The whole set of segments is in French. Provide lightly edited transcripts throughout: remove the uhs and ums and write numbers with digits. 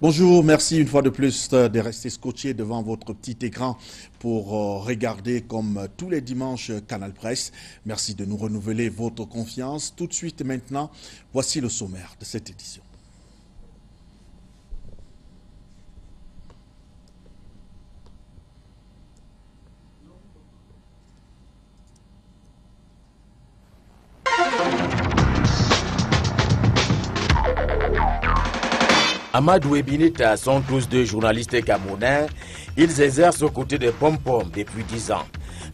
Bonjour, merci une fois de plus de rester scotché devant votre petit écran pour regarder comme tous les dimanches Canal Presse. Merci de nous renouveler votre confiance. Tout de suite et maintenant, voici le sommaire de cette édition. Amadou et Binita sont tous deux journalistes camerounais. Ils exercent aux côtés de Pom-Pom depuis 10 ans.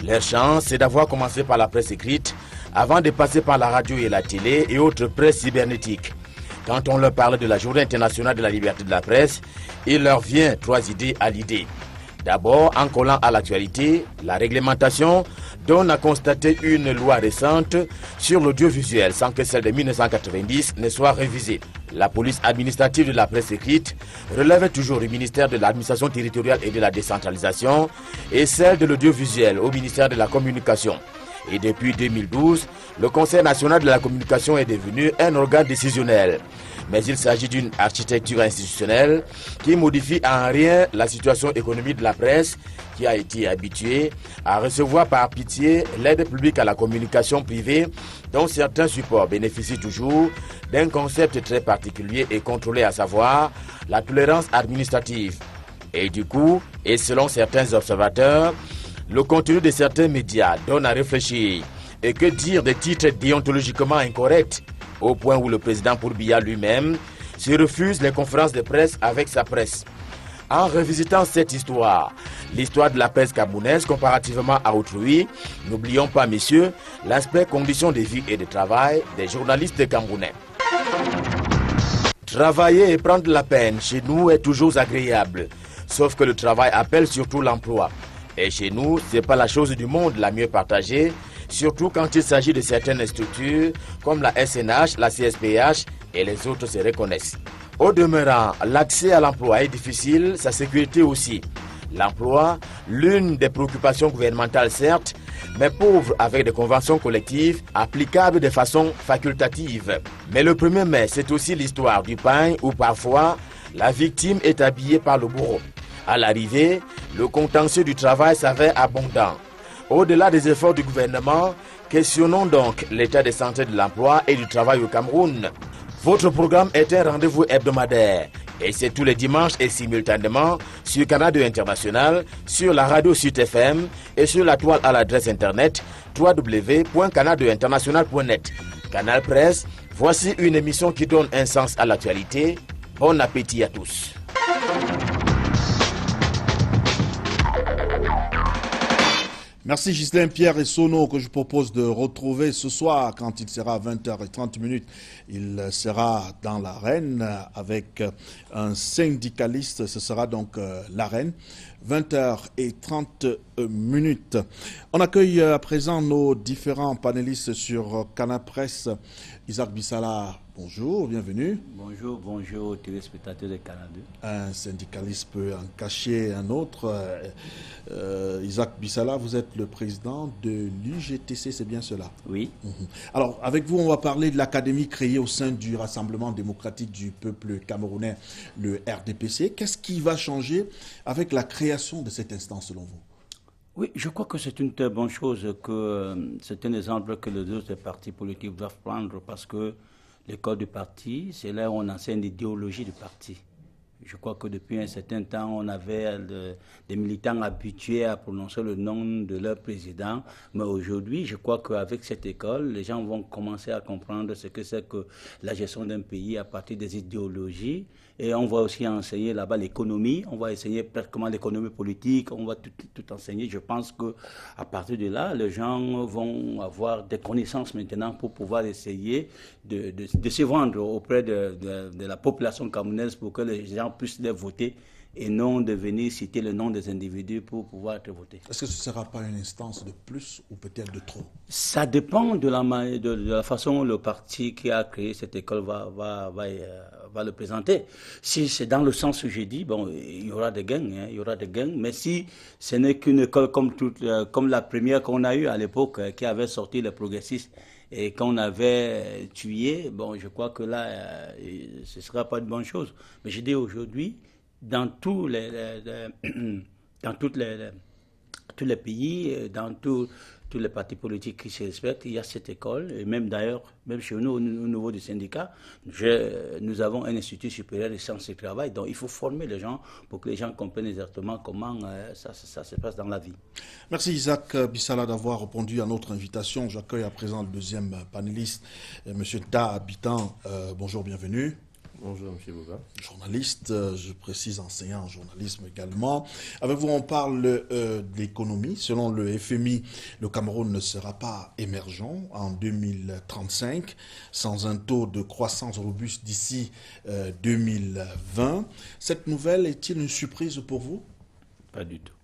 Leur chance, c'est d'avoir commencé par la presse écrite avant de passer par la radio et la télé et autres presses cybernétiques. Quand on leur parle de la Journée internationale de la liberté de la presse, il leur vient 3 idées à l'idée. D'abord, en collant à l'actualité, la réglementation donne à constater une loi récente sur l'audiovisuel sans que celle de 1990 ne soit révisée. La police administrative de la presse écrite relève toujours le ministère de l'administration territoriale et de la décentralisation et celle de l'audiovisuel au ministère de la communication. Et depuis 2012, le Conseil national de la communication est devenu un organe décisionnel. Mais il s'agit d'une architecture institutionnelle qui modifie en rien la situation économique de la presse qui a été habituée à recevoir par pitié l'aide publique à la communication privée dont certains supports bénéficient toujours d'un concept très particulier et contrôlé, à savoir la tolérance administrative. Et du coup, et selon certains observateurs, le contenu de certains médias donne à réfléchir. Et que dire des titres déontologiquement incorrects, au point où le président Pourbiya lui-même se refuse les conférences de presse avec sa presse. En revisitant cette histoire, l'histoire de la presse camerounaise comparativement à autrui, n'oublions pas, messieurs, l'aspect conditions de vie et de travail des journalistes camerounais. Travailler et prendre la peine chez nous est toujours agréable, sauf que le travail appelle surtout l'emploi. Et chez nous, ce n'est pas la chose du monde la mieux partagée, surtout quand il s'agit de certaines structures comme la SNH, la CSPH et les autres se reconnaissent. Au demeurant, l'accès à l'emploi est difficile, sa sécurité aussi. L'emploi, l'une des préoccupations gouvernementales certes, mais pauvre avec des conventions collectives applicables de façon facultative. Mais le 1er mai, c'est aussi l'histoire du pain où parfois la victime est habillée par le bourreau. À l'arrivée, le contentieux du travail s'avère abondant. Au-delà des efforts du gouvernement, questionnons donc l'état de santé de l'emploi et du travail au Cameroun. Votre programme est un rendez-vous hebdomadaire et c'est tous les dimanches et simultanément sur Canal 2 International, sur la radio Sud FM et sur la toile à l'adresse internet www.canal2international.net. Canal Presse, voici une émission qui donne un sens à l'actualité. Bon appétit à tous. Merci Ghislain Pierre et Sono que je propose de retrouver ce soir quand il sera 20h30. Il sera dans l'arène avec un syndicaliste, ce sera donc l'arène. 20h30. On accueille à présent nos différents panélistes sur Canal Presse. Isaac Bissala, bonjour, bienvenue. Bonjour téléspectateurs de Canal 2. Un syndicaliste peut en cacher un autre. Isaac Bissala, vous êtes le président de l'UGTC, c'est bien cela? Oui. Alors, avec vous, on va parler de l'académie créée au sein du Rassemblement démocratique du peuple camerounais, le RDPC. Qu'est-ce qui va changer avec la création de cette instance, selon vous? Oui, je crois que c'est une très bonne chose, que c'est un exemple que les autres partis politiques doivent prendre parce que l'école du parti, c'est là où on enseigne l'idéologie du parti. Je crois que depuis un certain temps, on avait des militants habitués à prononcer le nom de leur président. Mais aujourd'hui, je crois qu'avec cette école, les gens vont commencer à comprendre ce que c'est que la gestion d'un pays à partir des idéologies. Et on va aussi enseigner là-bas l'économie, on va enseigner pratiquement l'économie politique, on va tout enseigner. Je pense qu'à partir de là, les gens vont avoir des connaissances maintenant pour pouvoir essayer de se vendre auprès de la population camerounaise pour que les gens puissent les voter et non de venir citer le nom des individus pour pouvoir être votés. Est-ce que ce ne sera pas une instance de plus ou peut-être de trop? Ça dépend de la façon dont le parti qui a créé cette école va le présenter. Si c'est dans le sens où j'ai dit, bon, il y aura des gains, il y aura des gains, mais si ce n'est qu'une école comme la première qu'on a eue à l'époque, qui avait sorti les progressistes, et qu'on avait tué, bon, je crois que là, ce ne sera pas une bonne chose. Mais je dis aujourd'hui, dans tous dans tous les pays, dans tous les partis politiques qui se respectent, il y a cette école. Et même d'ailleurs, même chez nous, au niveau du syndicat, nous avons un institut supérieur de sciences et travail. Donc il faut former les gens pour que les gens comprennent exactement comment ça se passe dans la vie. Merci Isaac Bissala d'avoir répondu à notre invitation. J'accueille à présent le deuxième panéliste, M. Ta Habitant. Bonjour, bienvenue. Bonjour, M. Bouba. Journaliste, je précise enseignant en journalisme également. Avec vous, on parle de l'économie. Selon le FMI, le Cameroun ne sera pas émergent en 2035, sans un taux de croissance robuste d'ici 2020. Cette nouvelle est-il une surprise pour vous? Pas du tout.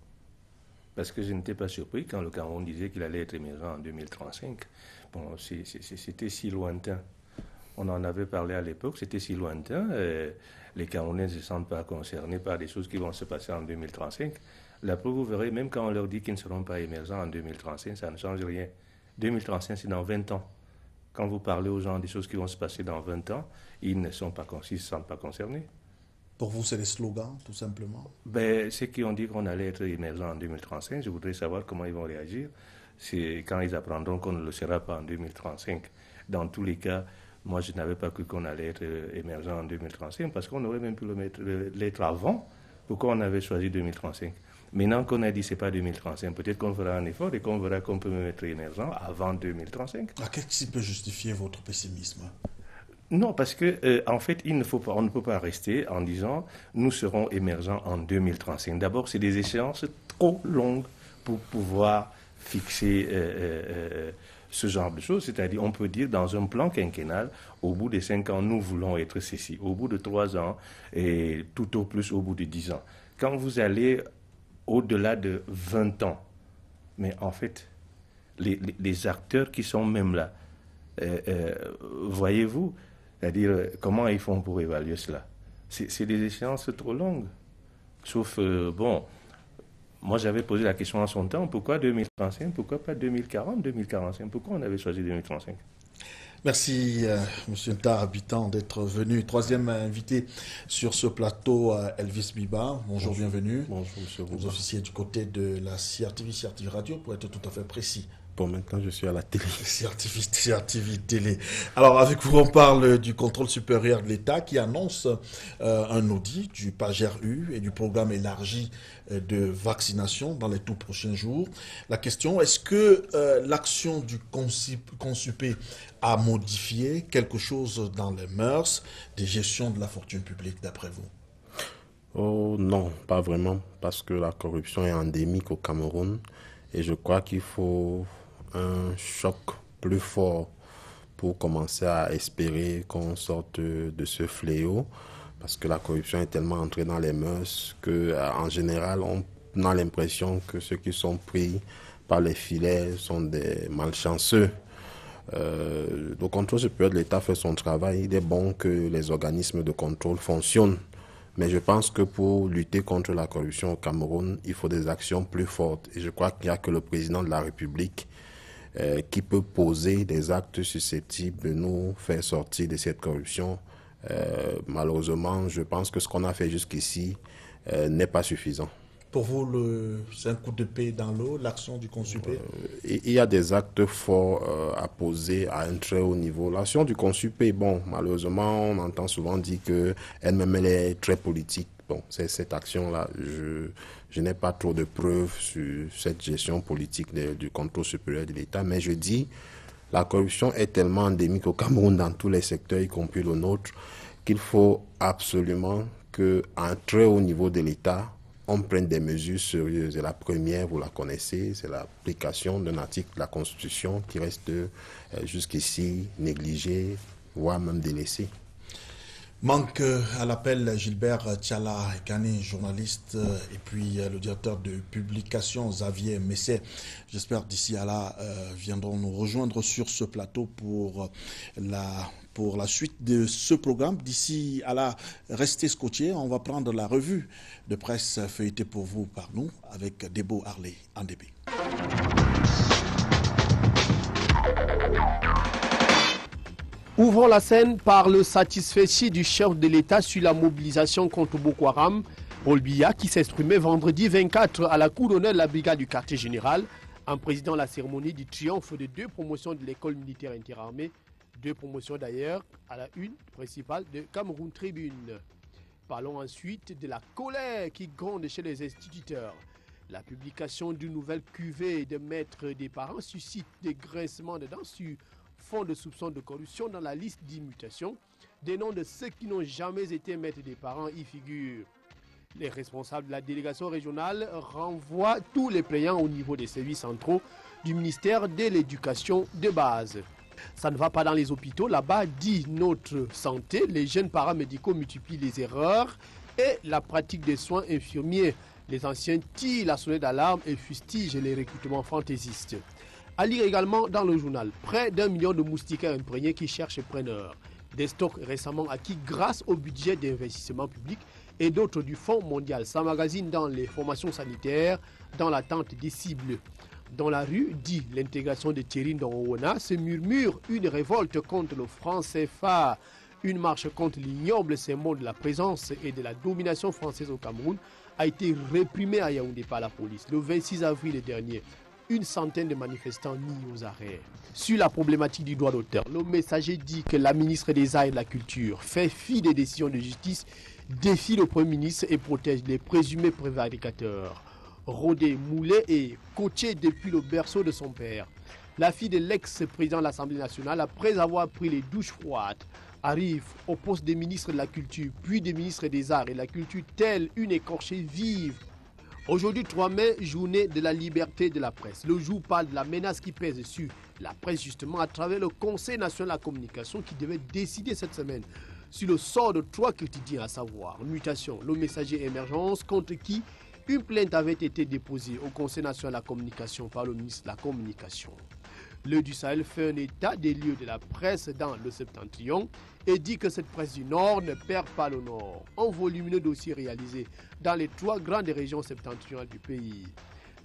Parce que je n'étais pas surpris quand le Cameroun disait qu'il allait être émergent en 2035. Bon, c'était si lointain. On en avait parlé à l'époque, c'était si lointain. Les Camerounais ne se sentent pas concernés par des choses qui vont se passer en 2035. La preuve, vous verrez, même quand on leur dit qu'ils ne seront pas émergents en 2035, ça ne change rien. 2035, c'est dans 20 ans. Quand vous parlez aux gens des choses qui vont se passer dans 20 ans, ils ne se sentent pas concernés. Pour vous, c'est des slogans, tout simplement? Ceux qui ont dit qu'on allait être émergents en 2035, je voudrais savoir comment ils vont réagir. C'est quand ils apprendront qu'on ne le sera pas en 2035. Dans tous les cas, moi, je n'avais pas cru qu'on allait être émergent en 2035 parce qu'on aurait même pu l'être avant. Pourquoi on avait choisi 2035? Maintenant qu'on a dit que ce n'est pas 2035, peut-être qu'on fera un effort et qu'on verra qu'on peut même être émergent avant 2035. Qu'est-ce qui peut justifier votre pessimisme? Non, parce que en fait, on ne peut pas rester en disant nous serons émergents en 2035. D'abord, c'est des échéances trop longues pour pouvoir fixer ce genre de choses. C'est-à-dire, on peut dire dans un plan quinquennal, au bout de 5 ans, nous voulons être ceci. Au bout de 3 ans, et tout au plus au bout de 10 ans. Quand vous allez au-delà de 20 ans, mais en fait, les acteurs qui sont même là, voyez-vous, c'est-à-dire, comment ils font pour évaluer cela? C'est des échéances trop longues. Sauf, moi j'avais posé la question en son temps, pourquoi 2035, pourquoi pas 2040, 2045, pourquoi on avait choisi 2035? Merci, M. Ta Habitant, d'être venu. Troisième invité sur ce plateau, Elvis Biba. Bonjour, bienvenue. Bonjour, M. Bouba. Vous officiez du côté de la CRTV Radio, pour être tout à fait précis. Bon, maintenant je suis à la télé. CRTV Télé. Alors, avec vous, on parle du contrôle supérieur de l'État qui annonce un audit du PAGER-U et du programme élargi de vaccination dans les tout prochains jours. La question, est-ce que l'action du Consupé a modifié quelque chose dans les mœurs des gestions de la fortune publique, d'après vous? Oh non, pas vraiment, parce que la corruption est endémique au Cameroun et je crois qu'il faut un choc plus fort pour commencer à espérer qu'on sorte de ce fléau, parce que la corruption est tellement entrée dans les mœurs qu'en général, on a l'impression que ceux qui sont pris par les filets sont des malchanceux. Le contrôle supérieur de l'État fait son travail. Il est bon que les organismes de contrôle fonctionnent. Mais je pense que pour lutter contre la corruption au Cameroun, il faut des actions plus fortes. Et je crois qu'il n'y a que le président de la République qui peut poser des actes susceptibles de nous faire sortir de cette corruption. Malheureusement, je pense que ce qu'on a fait jusqu'ici n'est pas suffisant. Pour vous, c'est un coup de paix dans l'eau, l'action du Consupé? Il y a des actes forts à poser à un très haut niveau. L'action du Consupé, bon, malheureusement, on entend souvent dire qu'elle-même, elle est très politique. Bon, c'est cette action-là. Je n'ai pas trop de preuves sur cette gestion politique du contrôle supérieur de l'État, mais je dis, la corruption est tellement endémique au Cameroun dans tous les secteurs, y compris le nôtre, qu'il faut absolument qu'à un très haut niveau de l'État, on prenne des mesures sérieuses. Et la première, vous la connaissez, c'est l'application d'un article de la Constitution qui reste jusqu'ici négligé, voire même délaissé. Manque à l'appel Gilbert Tiala Ekane, journaliste, et puis le directeur de publication Xavier Messet. J'espère d'ici à là viendront nous rejoindre sur ce plateau pour la suite de ce programme. D'ici à là, restez scotchés. On va prendre la revue de presse feuilletée pour vous par nous avec Debo Harley en début. Ouvrons la scène par le satisfait du chef de l'État sur la mobilisation contre Boko Haram, Paul Biya, qui s'exprimait vendredi 24 à la cour d'honneur de la brigade du quartier général, en présidant la cérémonie du triomphe de 2 promotions de l'école militaire interarmée, 2 promotions d'ailleurs à la une principale de Cameroun Tribune. Parlons ensuite de la colère qui gronde chez les instituteurs. La publication d'une nouvelle cuvée de maîtres des parents suscite des grincements de dents sur fond de soupçons de corruption dans la liste d'immutation. Des noms de ceux qui n'ont jamais été maîtres des parents y figurent. Les responsables de la délégation régionale renvoient tous les plaignants au niveau des services centraux du ministère de l'Éducation de base. Ça ne va pas dans les hôpitaux, là-bas, dit notre santé, les jeunes paramédicaux multiplient les erreurs et la pratique des soins infirmiers. Les anciens tirent la sonnette d'alarme et fustigent les recrutements fantaisistes. À lire également dans le journal, près d'1 million de moustiquaires imprégnés qui cherchent preneurs. Des stocks récemment acquis grâce au budget d'investissement public et d'autres du Fonds mondial s'emmagasinent dans les formations sanitaires dans l'attente des cibles. Dans la rue, dit l'intégration de Thierry Ndongona, se murmure une révolte contre le franc CFA, une marche contre l'ignoble symbole de la présence et de la domination française au Cameroun a été réprimée à Yaoundé par la police le 26 avril dernier. Une centaine de manifestants nient aux arrêts. Sur la problématique du droit d'auteur, le messager dit que la ministre des Arts et de la Culture fait fi des décisions de justice, défie le Premier ministre et protège les présumés prévaricateurs. Rodé, moulé et coaché depuis le berceau de son père. La fille de l'ex-président de l'Assemblée nationale, après avoir pris les douches froides, arrive au poste de ministre de la Culture, puis de ministre des Arts et de la Culture, telle une écorchée vive. Aujourd'hui, 3 mai, journée de la liberté de la presse. Le jour parle de la menace qui pèse sur la presse, justement, à travers le Conseil national de la communication qui devait décider cette semaine sur le sort de 3 quotidiens, à savoir Mutation, Le Messager, Émergence, contre qui une plainte avait été déposée au Conseil national de la communication par le ministre de la Communication. Le du Sahel fait un état des lieux de la presse dans le Septentrion et dit que cette presse du Nord ne perd pas le Nord. Un volumineux dossier réalisé dans les 3 grandes régions septentrionales du pays.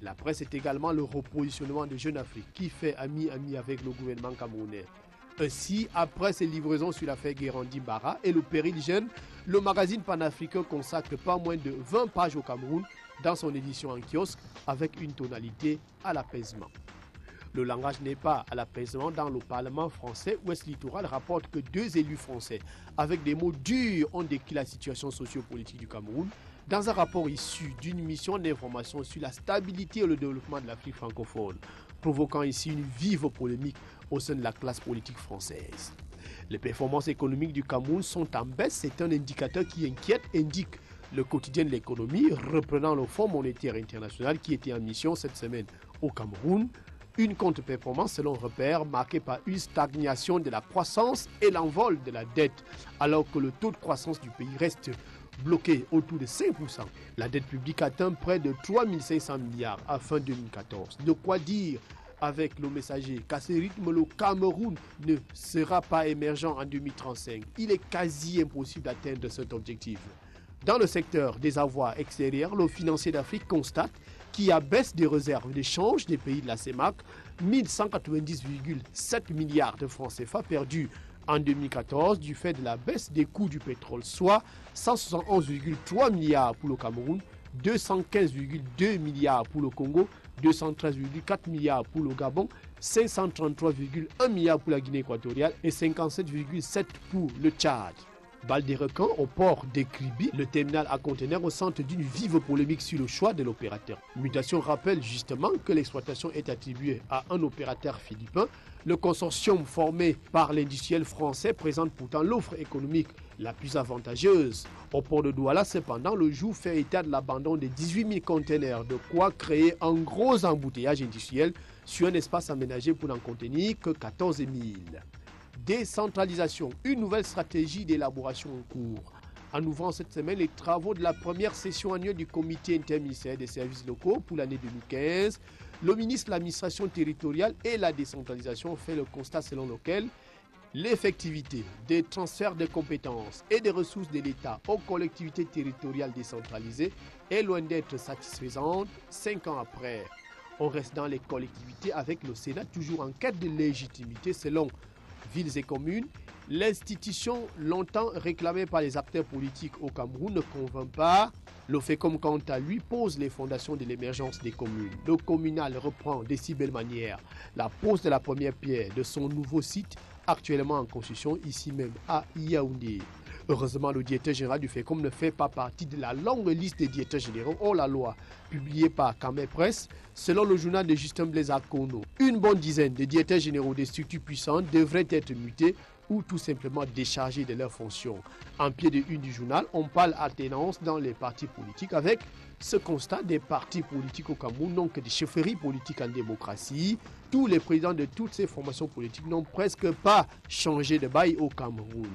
La presse est également le repositionnement de Jeune Afrique qui fait ami-ami avec le gouvernement camerounais. Ainsi, après ses livraisons sur l'affaire Guérandi Bara et le péril jeune, le magazine panafricain consacre pas moins de 20 pages au Cameroun dans son édition en kiosque avec une tonalité à l'apaisement. Le langage n'est pas à l'apaisement dans le Parlement français. Ouest Littoral rapporte que 2 élus français, avec des mots durs, ont décrit la situation sociopolitique du Cameroun dans un rapport issu d'une mission d'information sur la stabilité et le développement de l'Afrique francophone, provoquant ici une vive polémique au sein de la classe politique française. Les performances économiques du Cameroun sont en baisse, c'est un indicateur qui inquiète, indique le quotidien de l'économie, reprenant le Fonds monétaire international qui était en mission cette semaine au Cameroun. Une contre-performance selon repère marquée par une stagnation de la croissance et l'envol de la dette, alors que le taux de croissance du pays reste bloqué autour de 5%. La dette publique atteint près de 3 500 milliards à fin 2014. De quoi dire avec le messager qu'à ce rythme, le Cameroun ne sera pas émergent en 2035. Il est quasi impossible d'atteindre cet objectif. Dans le secteur des avoirs extérieurs, le financier d'Afrique constate qu'il y a baisse des réserves d'échange des pays de la CEMAC, 1190,7 milliards de francs CFA perdus en 2014 du fait de la baisse des coûts du pétrole, soit 171,3 milliards pour le Cameroun, 215,2 milliards pour le Congo, 213,4 milliards pour le Gabon, 533,1 milliards pour la Guinée équatoriale et 57,7 pour le Tchad. Balle des requins au port d'Ekribi, le terminal à conteneurs au centre d'une vive polémique sur le choix de l'opérateur. Mutation rappelle justement que l'exploitation est attribuée à un opérateur philippin. Le consortium formé par l'industriel français présente pourtant l'offre économique la plus avantageuse. Au port de Douala, cependant, le jour fait état de l'abandon de 18 000 conteneurs, de quoi créer un gros embouteillage industriel sur un espace aménagé pour n'en contenir que 14 000. Décentralisation, une nouvelle stratégie d'élaboration en cours. En ouvrant cette semaine les travaux de la première session annuelle du comité interministériel des services locaux pour l'année 2015, le ministre de l'administration territoriale et la décentralisation fait le constat selon lequel l'effectivité des transferts de compétences et des ressources de l'État aux collectivités territoriales décentralisées est loin d'être satisfaisante 5 ans après. On reste dans les collectivités avec le Sénat toujours en quête de légitimité selon Villes et Communes. L'institution longtemps réclamée par les acteurs politiques au Cameroun ne convainc pas. Le FECOM, quant à lui, pose les fondations de l'émergence des communes. Le communal reprend de si belle manière la pose de la première pierre de son nouveau site, actuellement en construction ici même à Yaoundé. Heureusement, le directeur général du FECOM ne fait pas partie de la longue liste des directeurs généraux hors la loi, publiée par Camer Presse, selon le journal de Justin Blaise Akono. Une bonne dizaine de directeurs généraux des structures puissantes devraient être mutés ou tout simplement déchargés de leurs fonctions. En pied de une du journal, on parle alternance dans les partis politiques avec ce constat: des partis politiques au Cameroun n'ont que des chefferies politiques en démocratie. Tous les présidents de toutes ces formations politiques n'ont presque pas changé de bail au Cameroun.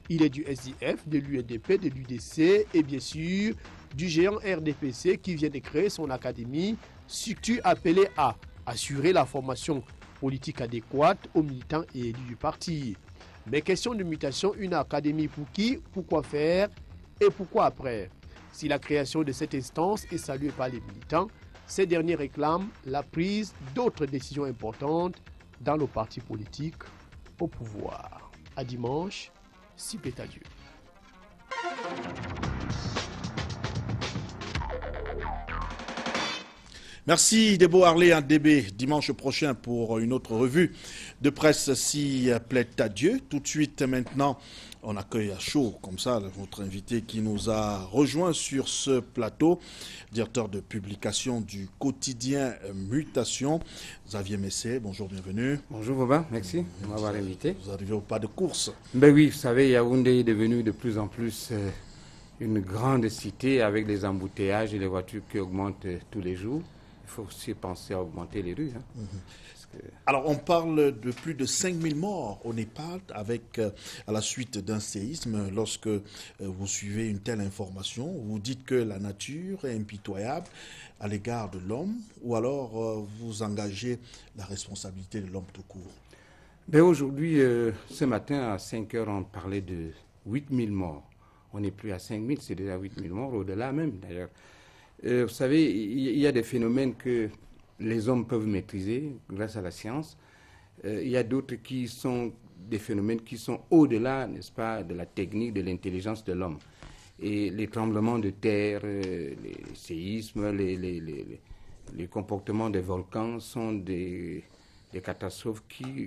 Il est du SDF, de l'UNDP, de l'UDC et bien sûr du géant RDPC qui vient de créer son académie, structure appelée à assurer la formation politique adéquate aux militants et élus du parti. Mais question de mutation, une académie pour qui, pourquoi faire et pourquoi après? Si la création de cette instance est saluée par les militants, ces derniers réclament la prise d'autres décisions importantes dans le parti politique au pouvoir. À dimanche, si plaît à Dieu. Merci Debo Harley, un DB dimanche prochain pour une autre revue de presse, si plaît à Dieu. Tout de suite maintenant, on accueille à chaud comme ça votre invité qui nous a rejoint sur ce plateau, directeur de publication du quotidien Mutation, Xavier Messé. Bonjour, bienvenue. Bonjour Boba, merci de m'avoir invité. Vous arrivez au pas de course. Ben oui, vous savez, Yaoundé est devenu de plus en plus une grande cité avec des embouteillages et des voitures qui augmentent tous les jours. Il faut aussi penser à augmenter les rues. Alors, on parle de plus de 5000 morts au Népal à la suite d'un séisme. Lorsque vous suivez une telle information, vous dites que la nature est impitoyable à l'égard de l'homme, ou alors vous engagez la responsabilité de l'homme tout court? Ben aujourd'hui, ce matin à 5 heures, on parlait de 8000 morts. On n'est plus à 5000, c'est déjà 8000 morts, au-delà même d'ailleurs. Vous savez, il y a des phénomènes que les hommes peuvent maîtriser grâce à la science. Il y a d'autres qui sont des phénomènes qui sont au-delà, n'est-ce pas, de la technique, de l'intelligence de l'homme. Et les tremblements de terre, les séismes, les comportements des volcans sont des catastrophes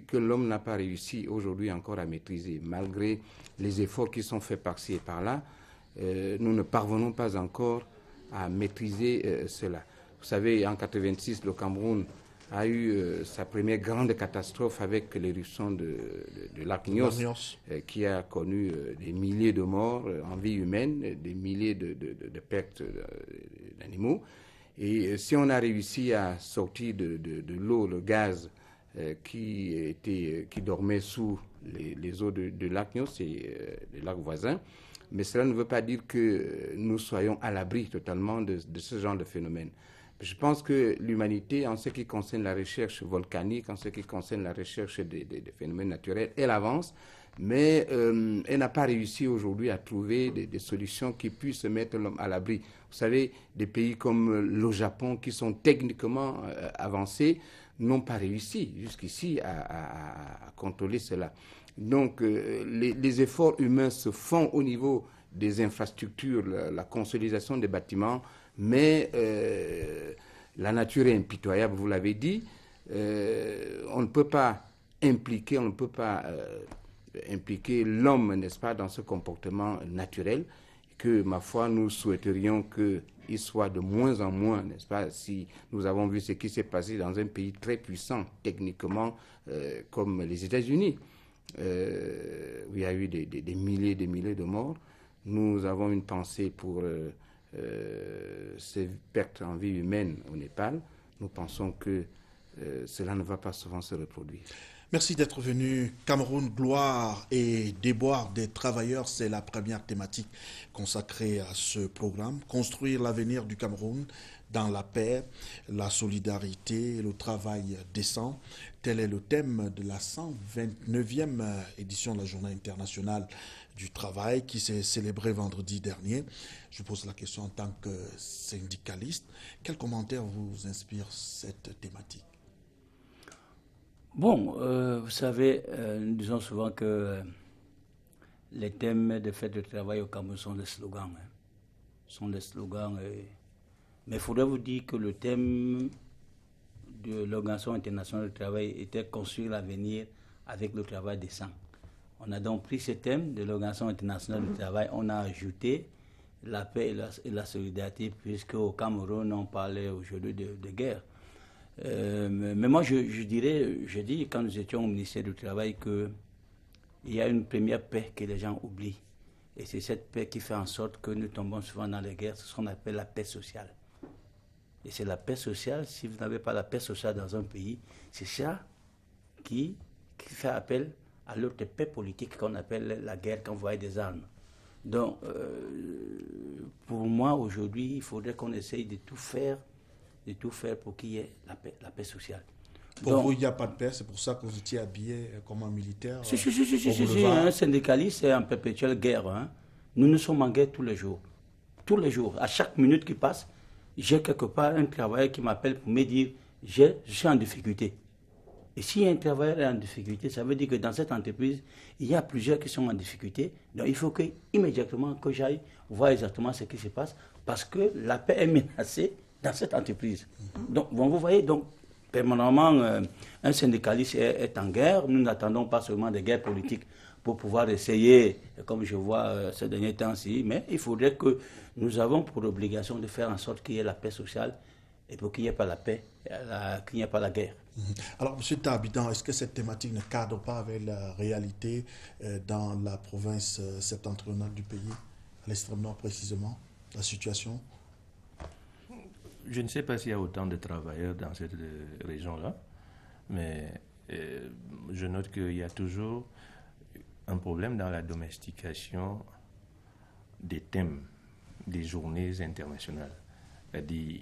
que l'homme n'a pas réussi aujourd'hui encore à maîtriser. Malgré les efforts qui sont faits par-ci et par-là, nous ne parvenons pas encore à maîtriser cela. Vous savez, en 1986, le Cameroun a eu sa première grande catastrophe avec l'éruption de lac Nyos, qui a connu des milliers de morts en vie humaine, des milliers de pertes d'animaux. Et si on a réussi à sortir de l'eau, le gaz qui dormait sous les eaux de lac Nyos et des lacs voisins, mais cela ne veut pas dire que nous soyons à l'abri totalement de ce genre de phénomène. Je pense que l'humanité, en ce qui concerne la recherche volcanique, en ce qui concerne la recherche des phénomènes naturels, elle avance, mais elle n'a pas réussi aujourd'hui à trouver des solutions qui puissent mettre l'homme à l'abri. Vous savez, des pays comme le Japon, qui sont techniquement avancés, n'ont pas réussi jusqu'ici à contrôler cela. Donc, les efforts humains se font au niveau des infrastructures, la consolidation des bâtiments, mais la nature est impitoyable, vous l'avez dit. On ne peut pas impliquer l'homme, n'est-ce pas, dans ce comportement naturel, que, ma foi, nous souhaiterions qu'il soit de moins en moins, n'est-ce pas, si nous avons vu ce qui s'est passé dans un pays très puissant techniquement comme les États-Unis, où il y a eu des milliers de morts. Nous avons une pensée pour ces pertes en vie humaine au Népal. Nous pensons que cela ne va pas souvent se reproduire. Merci d'être venu. Cameroun, gloire et déboire des travailleurs, c'est la première thématique consacrée à ce programme. Construire l'avenir du Cameroun dans la paix, la solidarité et le travail décent. Tel est le thème de la 129e édition de la Journée internationale du travail qui s'est célébré vendredi dernier. Je pose la question en tant que syndicaliste. Quel commentaire vous inspire cette thématique? Bon, vous savez, nous disons souvent que les thèmes de fête de travail au Cameroun sont des slogans. Sont des slogans. Mais il faudrait vous dire que le thème de l'Organisation internationale du travail était construire l'avenir avec le travail décent. On a donc pris ce thème de l'Organisation internationale du travail, on a ajouté la paix et la solidarité, puisque au Cameroun, on parlait aujourd'hui de guerre. Mais moi, je dis, quand nous étions au ministère du Travail, qu'il y a une première paix que les gens oublient. Et c'est cette paix qui fait en sorte que nous tombons souvent dans les guerres, c'est ce qu'on appelle la paix sociale. Et c'est la paix sociale, si vous n'avez pas la paix sociale dans un pays, c'est ça qui fait appel à l'autre paix politique qu'on appelle la guerre quand vous voyez des armes. Donc, pour moi, aujourd'hui, il faudrait qu'on essaye de tout faire pour qu'il y ait la paix sociale. Pour vous, il n'y a pas de paix, c'est pour ça que vous étiez habillé comme un militaire. Si, un syndicaliste, c'est en perpétuelle guerre. Hein. Nous sommes en guerre tous les jours. Tous les jours. À chaque minute qui passe, j'ai quelque part un travailleur qui m'appelle pour me dire je suis en difficulté. Et si un travailleur est en difficulté, ça veut dire que dans cette entreprise, il y a plusieurs qui sont en difficulté. Donc il faut immédiatement que j'aille voir exactement ce qui se passe parce que la paix est menacée dans cette entreprise. Donc vous voyez, donc permanemment, un syndicaliste est en guerre. Nous n'attendons pas seulement des guerres politiques pour pouvoir essayer, comme je vois ces derniers temps-ci, mais il faudrait que nous avons pour obligation de faire en sorte qu'il y ait la paix sociale et pour qu'il n'y ait pas la paix, qu'il n'y ait pas la guerre. Alors, M. Tabidan, est-ce que cette thématique ne cadre pas avec la réalité dans la province septentrionale du pays, à l'extrême nord précisément, la situation? Je ne sais pas s'il y a autant de travailleurs dans cette région-là, mais je note qu'il y a toujours un problème dans la domestication des thèmes des journées internationales. C'est-à-dire,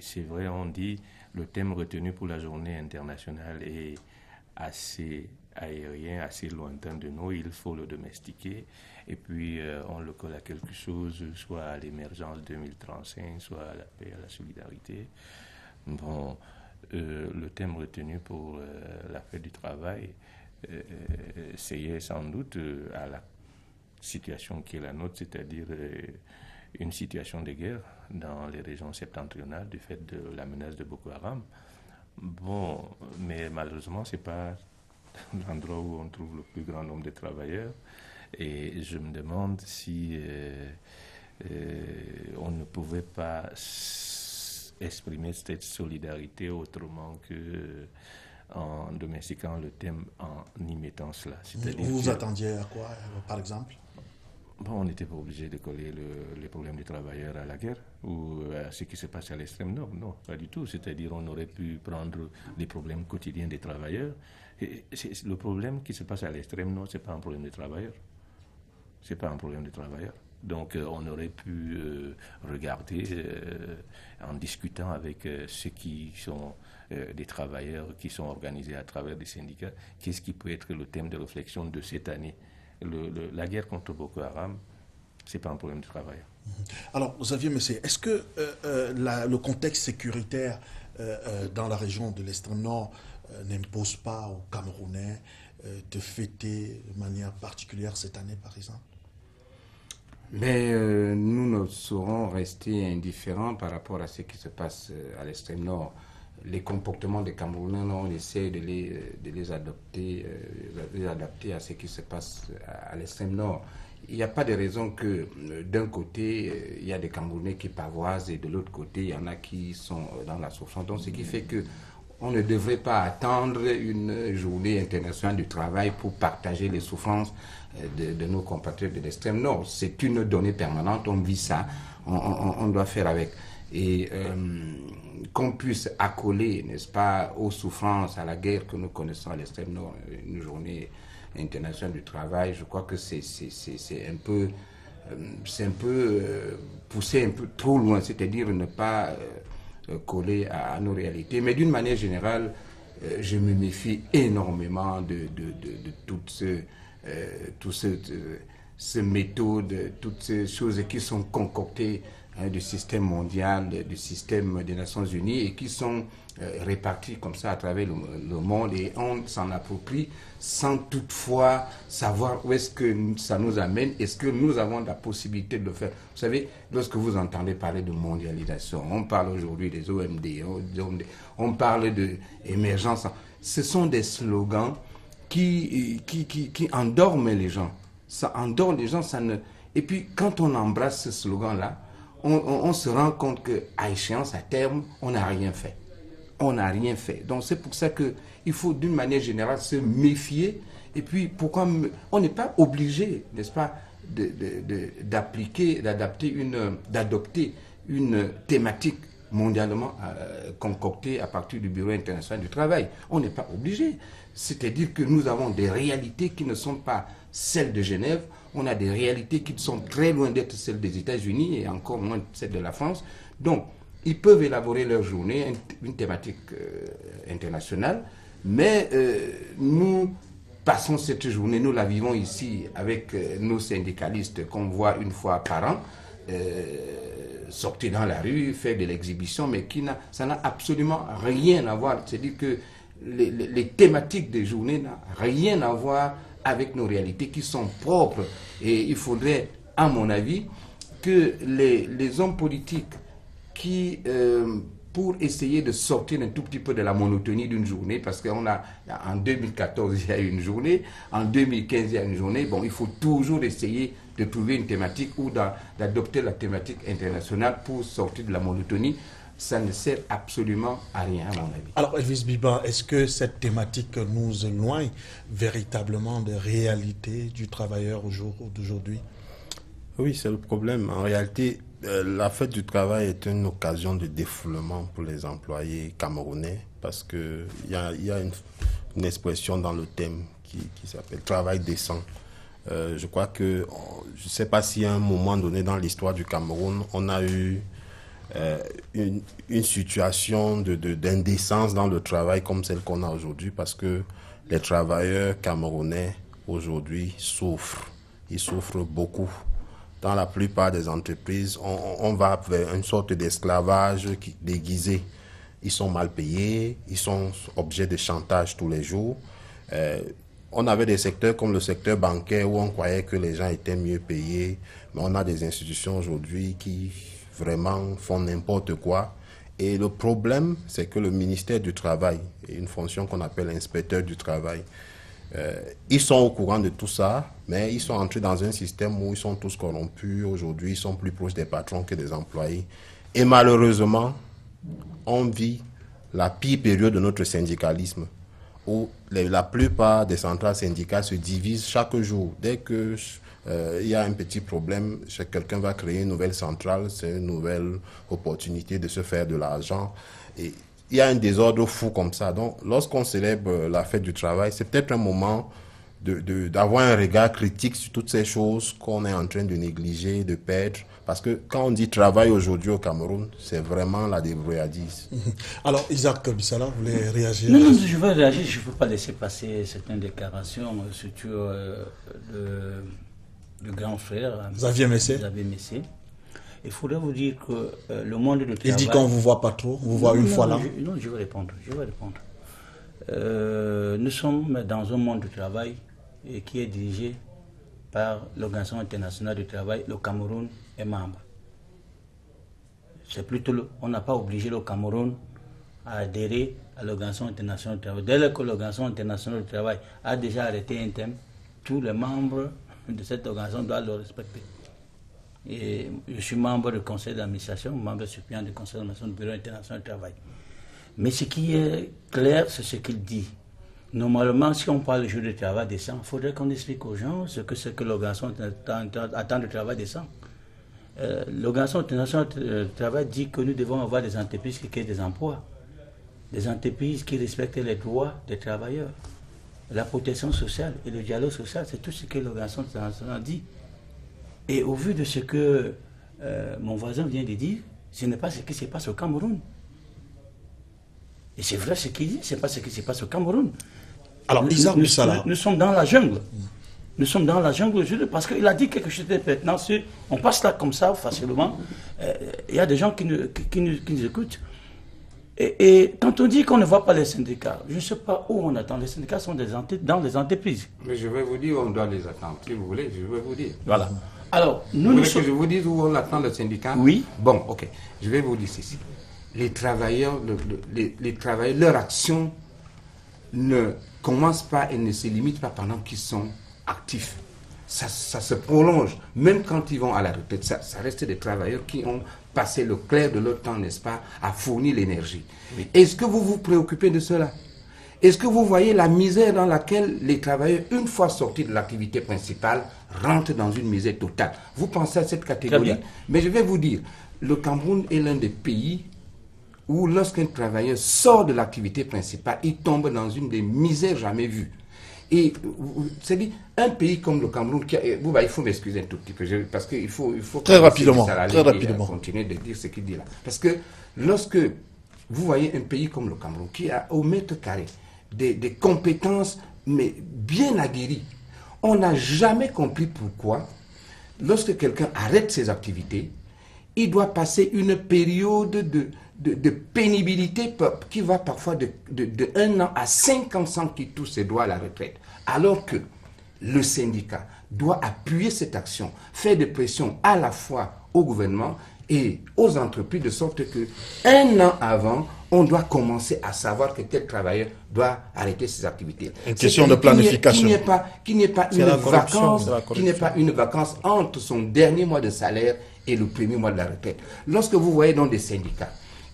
c'est vrai, on dit le thème retenu pour la journée internationale est assez aérien, assez lointain de nous, il faut le domestiquer et puis on le colle à quelque chose, soit à l'émergence 2035, soit à la paix, à la solidarité. Bon, le thème retenu pour la fête du travail, c'est sans doute à la situation qui est la nôtre, c'est-à-dire une situation de guerre dans les régions septentrionales du fait de la menace de Boko Haram. Bon, mais malheureusement, ce n'est pas l'endroit où on trouve le plus grand nombre de travailleurs. Et je me demande si on ne pouvait pas exprimer cette solidarité autrement que en domestiquant le thème, en y mettant cela. Vous attendiez à quoi, par exemple? Bon, on n'était pas obligé de coller les problèmes des travailleurs à la guerre ou à ce qui se passe à l'extrême nord. Non, pas du tout. C'est-à-dire on aurait pu prendre les problèmes quotidiens des travailleurs. Et le problème qui se passe à l'extrême nord, ce n'est pas un problème des travailleurs. Ce n'est pas un problème des travailleurs. Donc on aurait pu regarder en discutant avec ceux qui sont des travailleurs qui sont organisés à travers des syndicats, qu'est-ce qui peut être le thème de réflexion de cette année. La guerre contre Boko Haram, ce n'est pas un problème de travail. Alors, Xavier Messé, est-ce que le contexte sécuritaire dans la région de l'extrême nord n'impose pas aux Camerounais de fêter de manière particulière cette année, par exemple? Mais nous ne saurons rester indifférents par rapport à ce qui se passe à l'extrême nord. Les comportements des Camerounais, on essaie de les adapter à ce qui se passe à l'extrême nord. Il n'y a pas de raison que d'un côté, il y a des Camerounais qui pavoisent et de l'autre côté, il y en a qui sont dans la souffrance. Donc, ce qui fait que on ne devrait pas attendre une journée internationale du travail pour partager les souffrances de nos compatriotes de l'extrême nord. C'est une donnée permanente, on vit ça, on doit faire avec. Et qu'on puisse accoler, n'est-ce pas, aux souffrances, à la guerre que nous connaissons à l'extrême nord, une journée internationale du travail, je crois que c'est un peu pousser un peu trop loin, c'est-à-dire ne pas coller à nos réalités. Mais d'une manière générale, je me méfie énormément de tout ce ces méthodes, toutes ces choses qui sont concoctées du système mondial, du système des Nations Unies et qui sont réparties comme ça à travers le monde et on s'en approprie sans toutefois savoir où est-ce que ça nous amène, est-ce que nous avons la possibilité de le faire. Vous savez, lorsque vous entendez parler de mondialisation, on parle aujourd'hui des OMD, on parle d'émergence, ce sont des slogans qui endorment les gens. Ça endort les gens, ça ne... Et puis quand on embrasse ce slogan-là, on se rend compte qu'à échéance, à terme, on n'a rien fait. On n'a rien fait. Donc c'est pour ça qu'il faut d'une manière générale se méfier. Et puis pourquoi on n'est pas obligé, n'est-ce pas, d'adopter une thématique mondialement concoctée à partir du Bureau international du travail. On n'est pas obligé. C'est-à-dire que nous avons des réalités qui ne sont pas celles de Genève. On a des réalités qui sont très loin d'être celles des États-Unis et encore moins celles de la France. Donc, ils peuvent élaborer leur journée, une thématique internationale, mais nous passons cette journée, nous la vivons ici avec nos syndicalistes qu'on voit une fois par an, sortir dans la rue, faire de l'exhibition, mais ça n'a absolument rien à voir. C'est-à-dire que les thématiques des journées n'ont rien à voir avec nos réalités qui sont propres. Et il faudrait, à mon avis, que les hommes politiques qui, pour essayer de sortir un tout petit peu de la monotonie d'une journée, parce qu'en 2014, il y a eu une journée, en 2015, il y a une journée, bon, il faut toujours essayer de trouver une thématique ou d'adopter la thématique internationale pour sortir de la monotonie. Ça ne sert absolument à rien, à mon avis. Alors, Elvis Biban, est-ce que cette thématique nous éloigne véritablement des réalités du travailleur au jour d'aujourd'hui? Oui, c'est le problème. En réalité, la fête du travail est une occasion de défoulement pour les employés camerounais parce qu'il y a une expression dans le thème qui s'appelle « travail décent ». Je crois que, je ne sais pas si à un moment donné dans l'histoire du Cameroun, on a eu une situation d'indécence dans le travail comme celle qu'on a aujourd'hui parce que les travailleurs camerounais aujourd'hui souffrent. Ils souffrent beaucoup. Dans la plupart des entreprises, on va vers une sorte d'esclavage déguisé. Ils sont mal payés, ils sont objets de chantage tous les jours. On avait des secteurs comme le secteur bancaire où on croyait que les gens étaient mieux payés, mais on a des institutions aujourd'hui qui vraiment font n'importe quoi. Et le problème, c'est que le ministère du Travail, et une fonction qu'on appelle inspecteur du travail, ils sont au courant de tout ça, mais ils sont entrés dans un système où ils sont tous corrompus. Aujourd'hui, ils sont plus proches des patrons que des employés. Et malheureusement, on vit la pire période de notre syndicalisme, où la plupart des centrales syndicales se divisent chaque jour. Dès que il y a un petit problème, quelqu'un va créer une nouvelle centrale, c'est une nouvelle opportunité de se faire de l'argent. Et il y a un désordre fou comme ça. Donc, lorsqu'on célèbre la fête du travail, c'est peut-être un moment d'avoir un regard critique sur toutes ces choses qu'on est en train de négliger, de perdre. Parce que quand on dit travail aujourd'hui au Cameroun, c'est vraiment la débrouillardise. Alors, Isaac Bissala, vous voulez réagir? Non, je veux réagir. Je ne veux pas laisser passer certaines déclarations, surtout le grand frère Xavier Messé. Il faudrait vous dire que le monde du travail... Il dit qu'on ne vous voit pas trop, on vous voit une fois là. Non, je vais répondre. Nous sommes dans un monde du travail qui est dirigé par l'Organisation internationale du travail. Le Cameroun est membre. C'est plutôt on n'a pas obligé le Cameroun à adhérer à l'Organisation internationale du travail. Dès que l'Organisation internationale du travail a déjà arrêté un thème, tous les membres de cette organisation doivent le respecter. Et je suis membre du conseil d'administration, membre suppléant du conseil d'administration du Bureau international du travail. Mais ce qui est clair, c'est ce qu'il dit. Normalement, si on parle du jour de travail décent, il faudrait qu'on explique aux gens ce que c'est que l'organisation attend de travail décent. L'organisation internationale du travail dit que nous devons avoir des entreprises qui créent des emplois, des entreprises qui respectent les droits des travailleurs, la protection sociale et le dialogue social, c'est tout ce que l'organisation internationale dit. Et au vu de ce que mon voisin vient de dire, ce n'est pas ce qui se passe au Cameroun. Et c'est vrai ce qu'il dit, ce n'est pas ce qui se passe au Cameroun. Alors, Isaac Bissala. Nous sommes dans la jungle. Nous sommes dans la jungle aujourd'hui parce qu'il a dit quelque chose de pertinent. On passe là comme ça facilement. Il y a des gens qui nous écoutent. Et quand on dit qu'on ne voit pas les syndicats, je ne sais pas où on attend. Les syndicats sont dans les entreprises. Mais je vais vous dire où on doit les attendre. Si vous voulez, je vais vous dire. Voilà. Alors, vous voulez que je vous dise où on attend le syndicat? Oui. Bon, ok. Je vais vous dire ceci. Les travailleurs, les travailleurs, leur action ne commence pas et ne se limite pas pendant qu'ils sont actifs. Ça se prolonge. Même quand ils vont à la retraite, ça reste des travailleurs qui ont passé le clair de leur temps, n'est-ce pas, à fournir l'énergie. Oui. Est-ce que vous vous préoccupez de cela? Est-ce que vous voyez la misère dans laquelle les travailleurs, une fois sortis de l'activité principale, rentrent dans une misère totale? Vous pensez à cette catégorie? Mais je vais vous dire, le Cameroun est l'un des pays où lorsqu'un travailleur sort de l'activité principale, il tombe dans une des misères jamais vues. Et c'est-à-dire, un pays comme le Cameroun, il faut m'excuser un tout petit peu, parce qu'il faut très rapidement continuer de dire ce qu'il dit là. Parce que lorsque vous voyez un pays comme le Cameroun, qui a au mètre carré des compétences mais bien aguerries, on n'a jamais compris pourquoi, lorsque quelqu'un arrête ses activités, il doit passer une période de pénibilité qui va parfois de 1 an à 50 ans qu'il touche ses droits à la retraite. Alors que le syndicat doit appuyer cette action, faire des pressions à la fois au gouvernement et aux entreprises, de sorte que 1 an avant, on doit commencer à savoir que tel travailleur doit arrêter ses activités. Une question de planification. Qu'il n'y ait pas une vacance entre son dernier mois de salaire et le premier mois de la retraite. Lorsque vous voyez donc des syndicats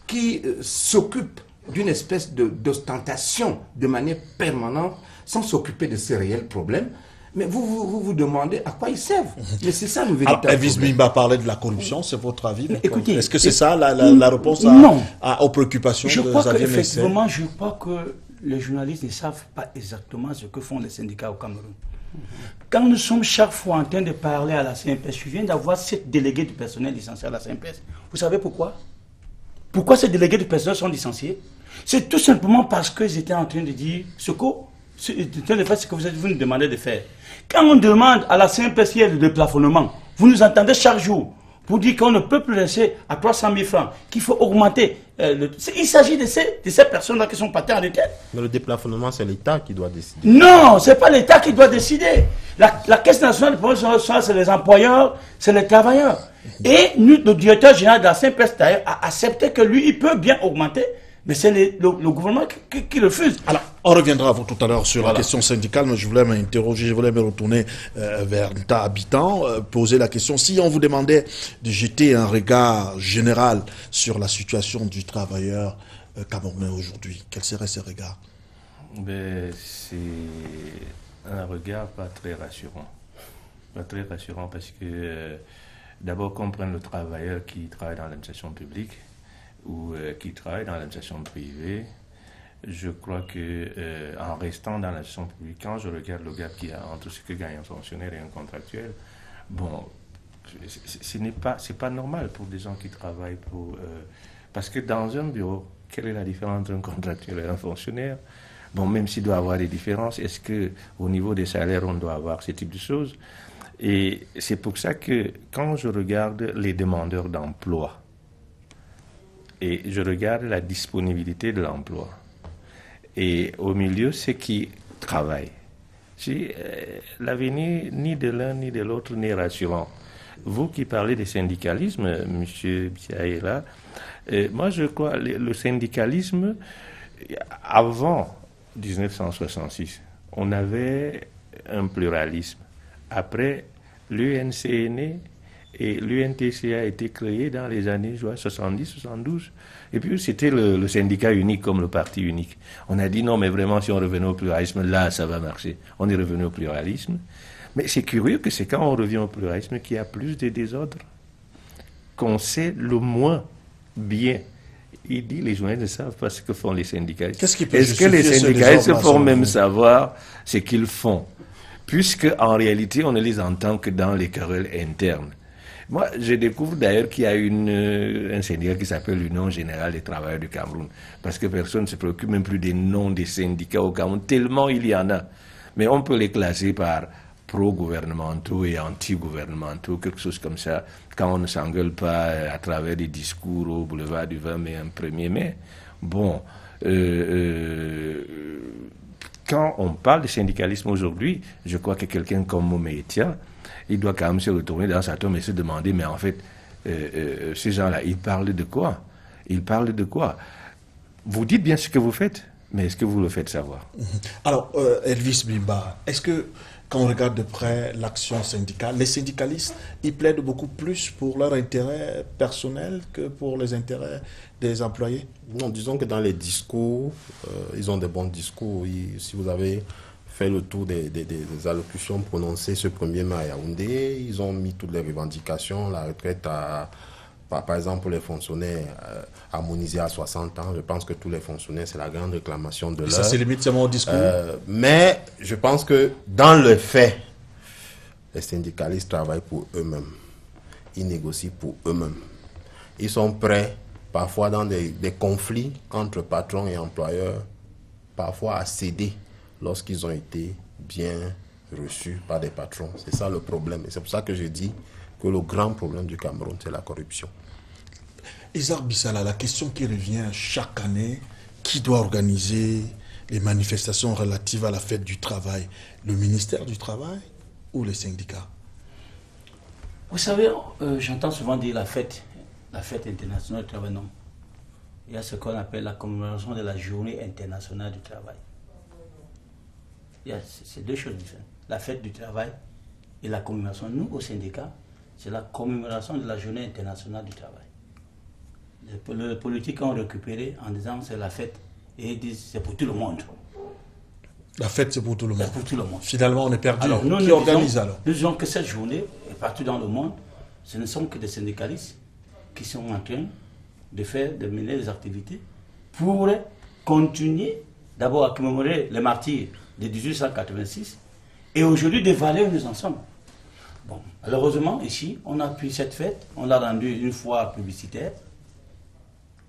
qui s'occupent d'une espèce d'ostentation de manière permanente, sans s'occuper de ces réels problèmes, mais vous demandez à quoi ils servent. Mais c'est ça le véritable problème. Elvis Bimba parlait de la corruption, c'est votre avis? Écoutez, est-ce que c'est ça la réponse aux préoccupations de Xavier Meïssène? Effectivement, je crois que les journalistes ne savent pas exactement ce que font les syndicats au Cameroun. Quand nous sommes chaque fois en train de parler à la CNPS, je viens d'avoir 7 délégués du personnel licenciés à la CNPS. Vous savez pourquoi? Pourquoi ces délégués du personnel sont licenciés? C'est tout simplement parce qu'ils étaient en train de dire ce que vous nous demandez de faire. Quand on demande à la CNPS de déplafonnement, vous nous entendez chaque jour pour dire qu'on ne peut plus laisser à 300 000 francs, qu'il faut augmenter. Il s'agit de ces personnes-là qui sont parties en retraite. Mais le déplafonnement, c'est l'État qui doit décider. Non, ce n'est pas l'État qui doit décider. La Caisse nationale de protection sociale, c'est les employeurs, c'est les travailleurs. Et nous, le directeur général de la CNPS a accepté que lui, il peut bien augmenter, mais c'est le gouvernement qui refuse. Alors, on reviendra à vous tout à l'heure sur la question syndicale, mais je voulais m'interroger, je voulais me retourner vers l'État habitant, poser la question. Si on vous demandait de jeter un regard général sur la situation du travailleur camerounais aujourd'hui, quel serait ce regard? C'est un regard pas très rassurant. Pas très rassurant parce que, d'abord, qu'on prenne le travailleur qui travaille dans l'administration publique ou qui travaille dans l'administration privée, je crois que en restant dans l'administration publique, quand je regarde le gap qu'il y a entre ce que gagne un fonctionnaire et un contractuel, bon, c'est pas normal pour des gens qui travaillent parce que dans un bureau, quelle est la différence entre un contractuel et un fonctionnaire? Bon, même s'il doit y avoir des différences, est-ce qu'au niveau des salaires, on doit avoir ce type de choses? Et c'est pour ça que quand je regarde les demandeurs d'emploi et je regarde la disponibilité de l'emploi, et au milieu, ceux qui travaillent, l'avenir ni de l'un ni de l'autre n'est rassurant. Vous qui parlez de syndicalisme, M. Biaïla, moi je crois le syndicalisme, avant 1966, on avait un pluralisme. Après, l'UNC est né et l'UNTC a été créé dans les années 70-72. Et puis c'était le syndicat unique comme le parti unique. On a dit non, mais vraiment, si on revenait au pluralisme, là, ça va marcher. On est revenu au pluralisme. Mais c'est curieux que c'est quand on revient au pluralisme qu'il y a plus de désordre, qu'on sait le moins bien. Il dit les journalistes ne savent pas ce que font les syndicalistes. Est-ce que les syndicalistes font même savoir ce qu'ils font? Puisque en réalité, on ne les entend que dans les querelles internes. Moi, je découvre d'ailleurs qu'il y a un syndicat qui s'appelle l'Union Générale des Travailleurs du Cameroun. Parce que personne ne se préoccupe même plus des noms des syndicats au Cameroun, tellement il y en a. Mais on peut les classer par pro-gouvernementaux et anti-gouvernementaux, quelque chose comme ça, quand on ne s'engueule pas à travers des discours au boulevard du 20 mai, un 1er mai. Bon, quand on parle de syndicalisme aujourd'hui, je crois que quelqu'un comme Mométia, il doit quand même se retourner dans sa tombe et se demander, mais en fait, ces gens-là, ils parlent de quoi? Ils parlent de quoi? Vous dites bien ce que vous faites, mais est-ce que vous le faites savoir? Alors, Elvis Bimba, est-ce que quand on regarde de près l'action syndicale, les syndicalistes, ils plaident beaucoup plus pour leur intérêt personnel que pour les intérêts des employés? Non, disons que dans les discours, ils ont des bons discours. Si vous avez fait le tour des allocutions prononcées ce 1er mai à Yaoundé, ils ont mis toutes les revendications, la retraite par exemple pour les fonctionnaires harmonisée à 60 ans. Je pense que tous les fonctionnaires, c'est la grande réclamation de l'heure. Ça se limite seulement au discours. Mais je pense que dans le fait, les syndicalistes travaillent pour eux-mêmes. Ils négocient pour eux-mêmes. Ils sont prêts, parfois dans des conflits entre patrons et employeurs, parfois à céder lorsqu'ils ont été bien reçus par des patrons. C'est ça le problème. Et c'est pour ça que je dis que le grand problème du Cameroun, c'est la corruption. Isaac Bissala, la question qui revient chaque année, qui doit organiser les manifestations relatives à la fête du travail? Le ministère du Travail ou les syndicats? Vous savez, j'entends souvent dire la fête internationale du travail, non. Il y a ce qu'on appelle la commémoration de la journée internationale du travail. C'est deux choses différentes. La fête du travail et la commémoration. Nous, au syndicat, c'est la commémoration de la journée internationale du travail. Les politiques ont récupéré en disant c'est la fête et ils disent c'est pour tout le monde. La fête, c'est pour tout le monde. C'est pour tout le monde. Finalement, on est perdu. Alors, Qui organise alors? Nous disons que cette journée, et partout dans le monde, ce ne sont que des syndicalistes qui sont en train de mener des activités pour continuer d'abord à commémorer les martyrs de 1886 et aujourd'hui de valer où nous en sommes. Bon, malheureusement, ici, on a pris cette fête, on l'a rendue une fois publicitaire.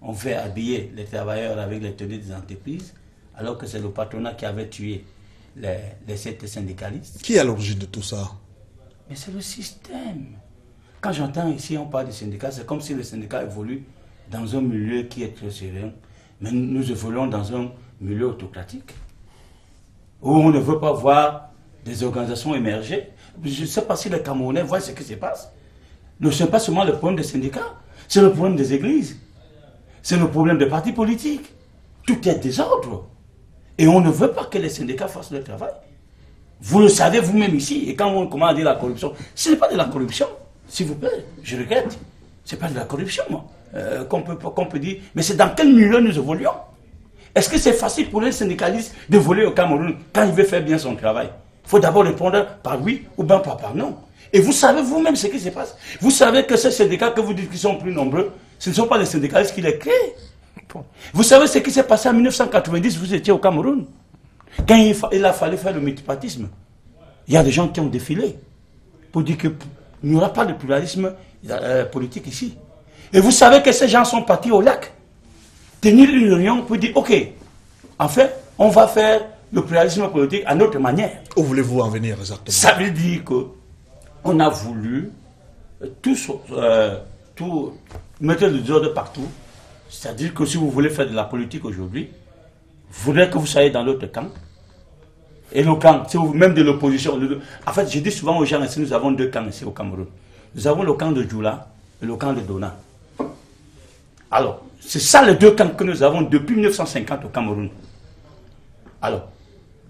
On fait habiller les travailleurs avec les tenues des entreprises, alors que c'est le patronat qui avait tué les 7 syndicalistes. Qui est à l'origine de tout ça? Mais c'est le système. Quand j'entends ici, on parle de syndicats, c'est comme si le syndicat évolue dans un milieu qui est très serein, mais nous évoluons dans un milieu autocratique, où on ne veut pas voir des organisations émerger. Je ne sais pas si les Camerounais voient ce qui se passe. Ce n'est pas seulement le problème des syndicats, c'est le problème des églises, c'est le problème des partis politiques. Tout est désordre. Et on ne veut pas que les syndicats fassent leur travail. Vous le savez vous-même ici, et quand on commence à dire la corruption, ce n'est pas de la corruption, s'il vous plaît, je regrette. Ce n'est pas de la corruption, qu'on peut dire, mais c'est dans quel milieu nous évoluons? Est-ce que c'est facile pour les syndicalistes de voler au Cameroun quand il veut faire bien son travail? Il faut d'abord répondre par oui ou bien par non. Et vous savez vous-même ce qui se passe. Vous savez que ces syndicats que vous dites qu'ils sont plus nombreux, ce ne sont pas les syndicalistes qui les créent. Vous savez ce qui s'est passé en 1990, vous étiez au Cameroun. Quand il a fallu faire le multipartisme, il y a des gens qui ont défilé pour dire qu'il n'y aura pas de pluralisme politique ici. Et vous savez que ces gens sont partis au lac, tenir une réunion pour dire, ok, en fait, on va faire le pluralisme politique à notre manière. Où voulez-vous en venir exactement? Ça veut dire qu'on a voulu tout mettre le désordre partout. C'est-à-dire que si vous voulez faire de la politique aujourd'hui, il faudrait que vous soyez dans l'autre camp. Et le camp, même de l'opposition. En fait, je dis souvent aux gens ici, nous avons 2 camps ici au Cameroun. Nous avons le camp de Djoula et le camp de Dona. Alors, c'est ça les 2 camps que nous avons depuis 1950 au Cameroun. Alors,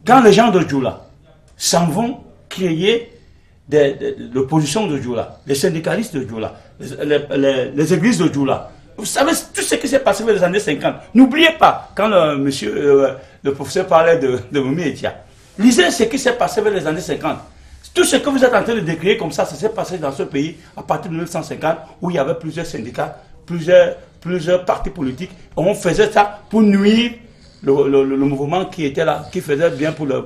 quand les gens de Djoula s'en vont créer l'opposition de Djoula, les syndicalistes de Djoula, les églises de Djoula, vous savez tout ce qui s'est passé dans les années 50. N'oubliez pas, quand le professeur parlait de Moumi Etia, lisez ce qui s'est passé vers les années 50. Tout ce que vous êtes en train de décrire comme ça s'est passé dans ce pays à partir de 1950, où il y avait plusieurs syndicats, plusieurs partis politiques. On faisait ça pour nuire le mouvement qui était là, qui faisait du bien pour le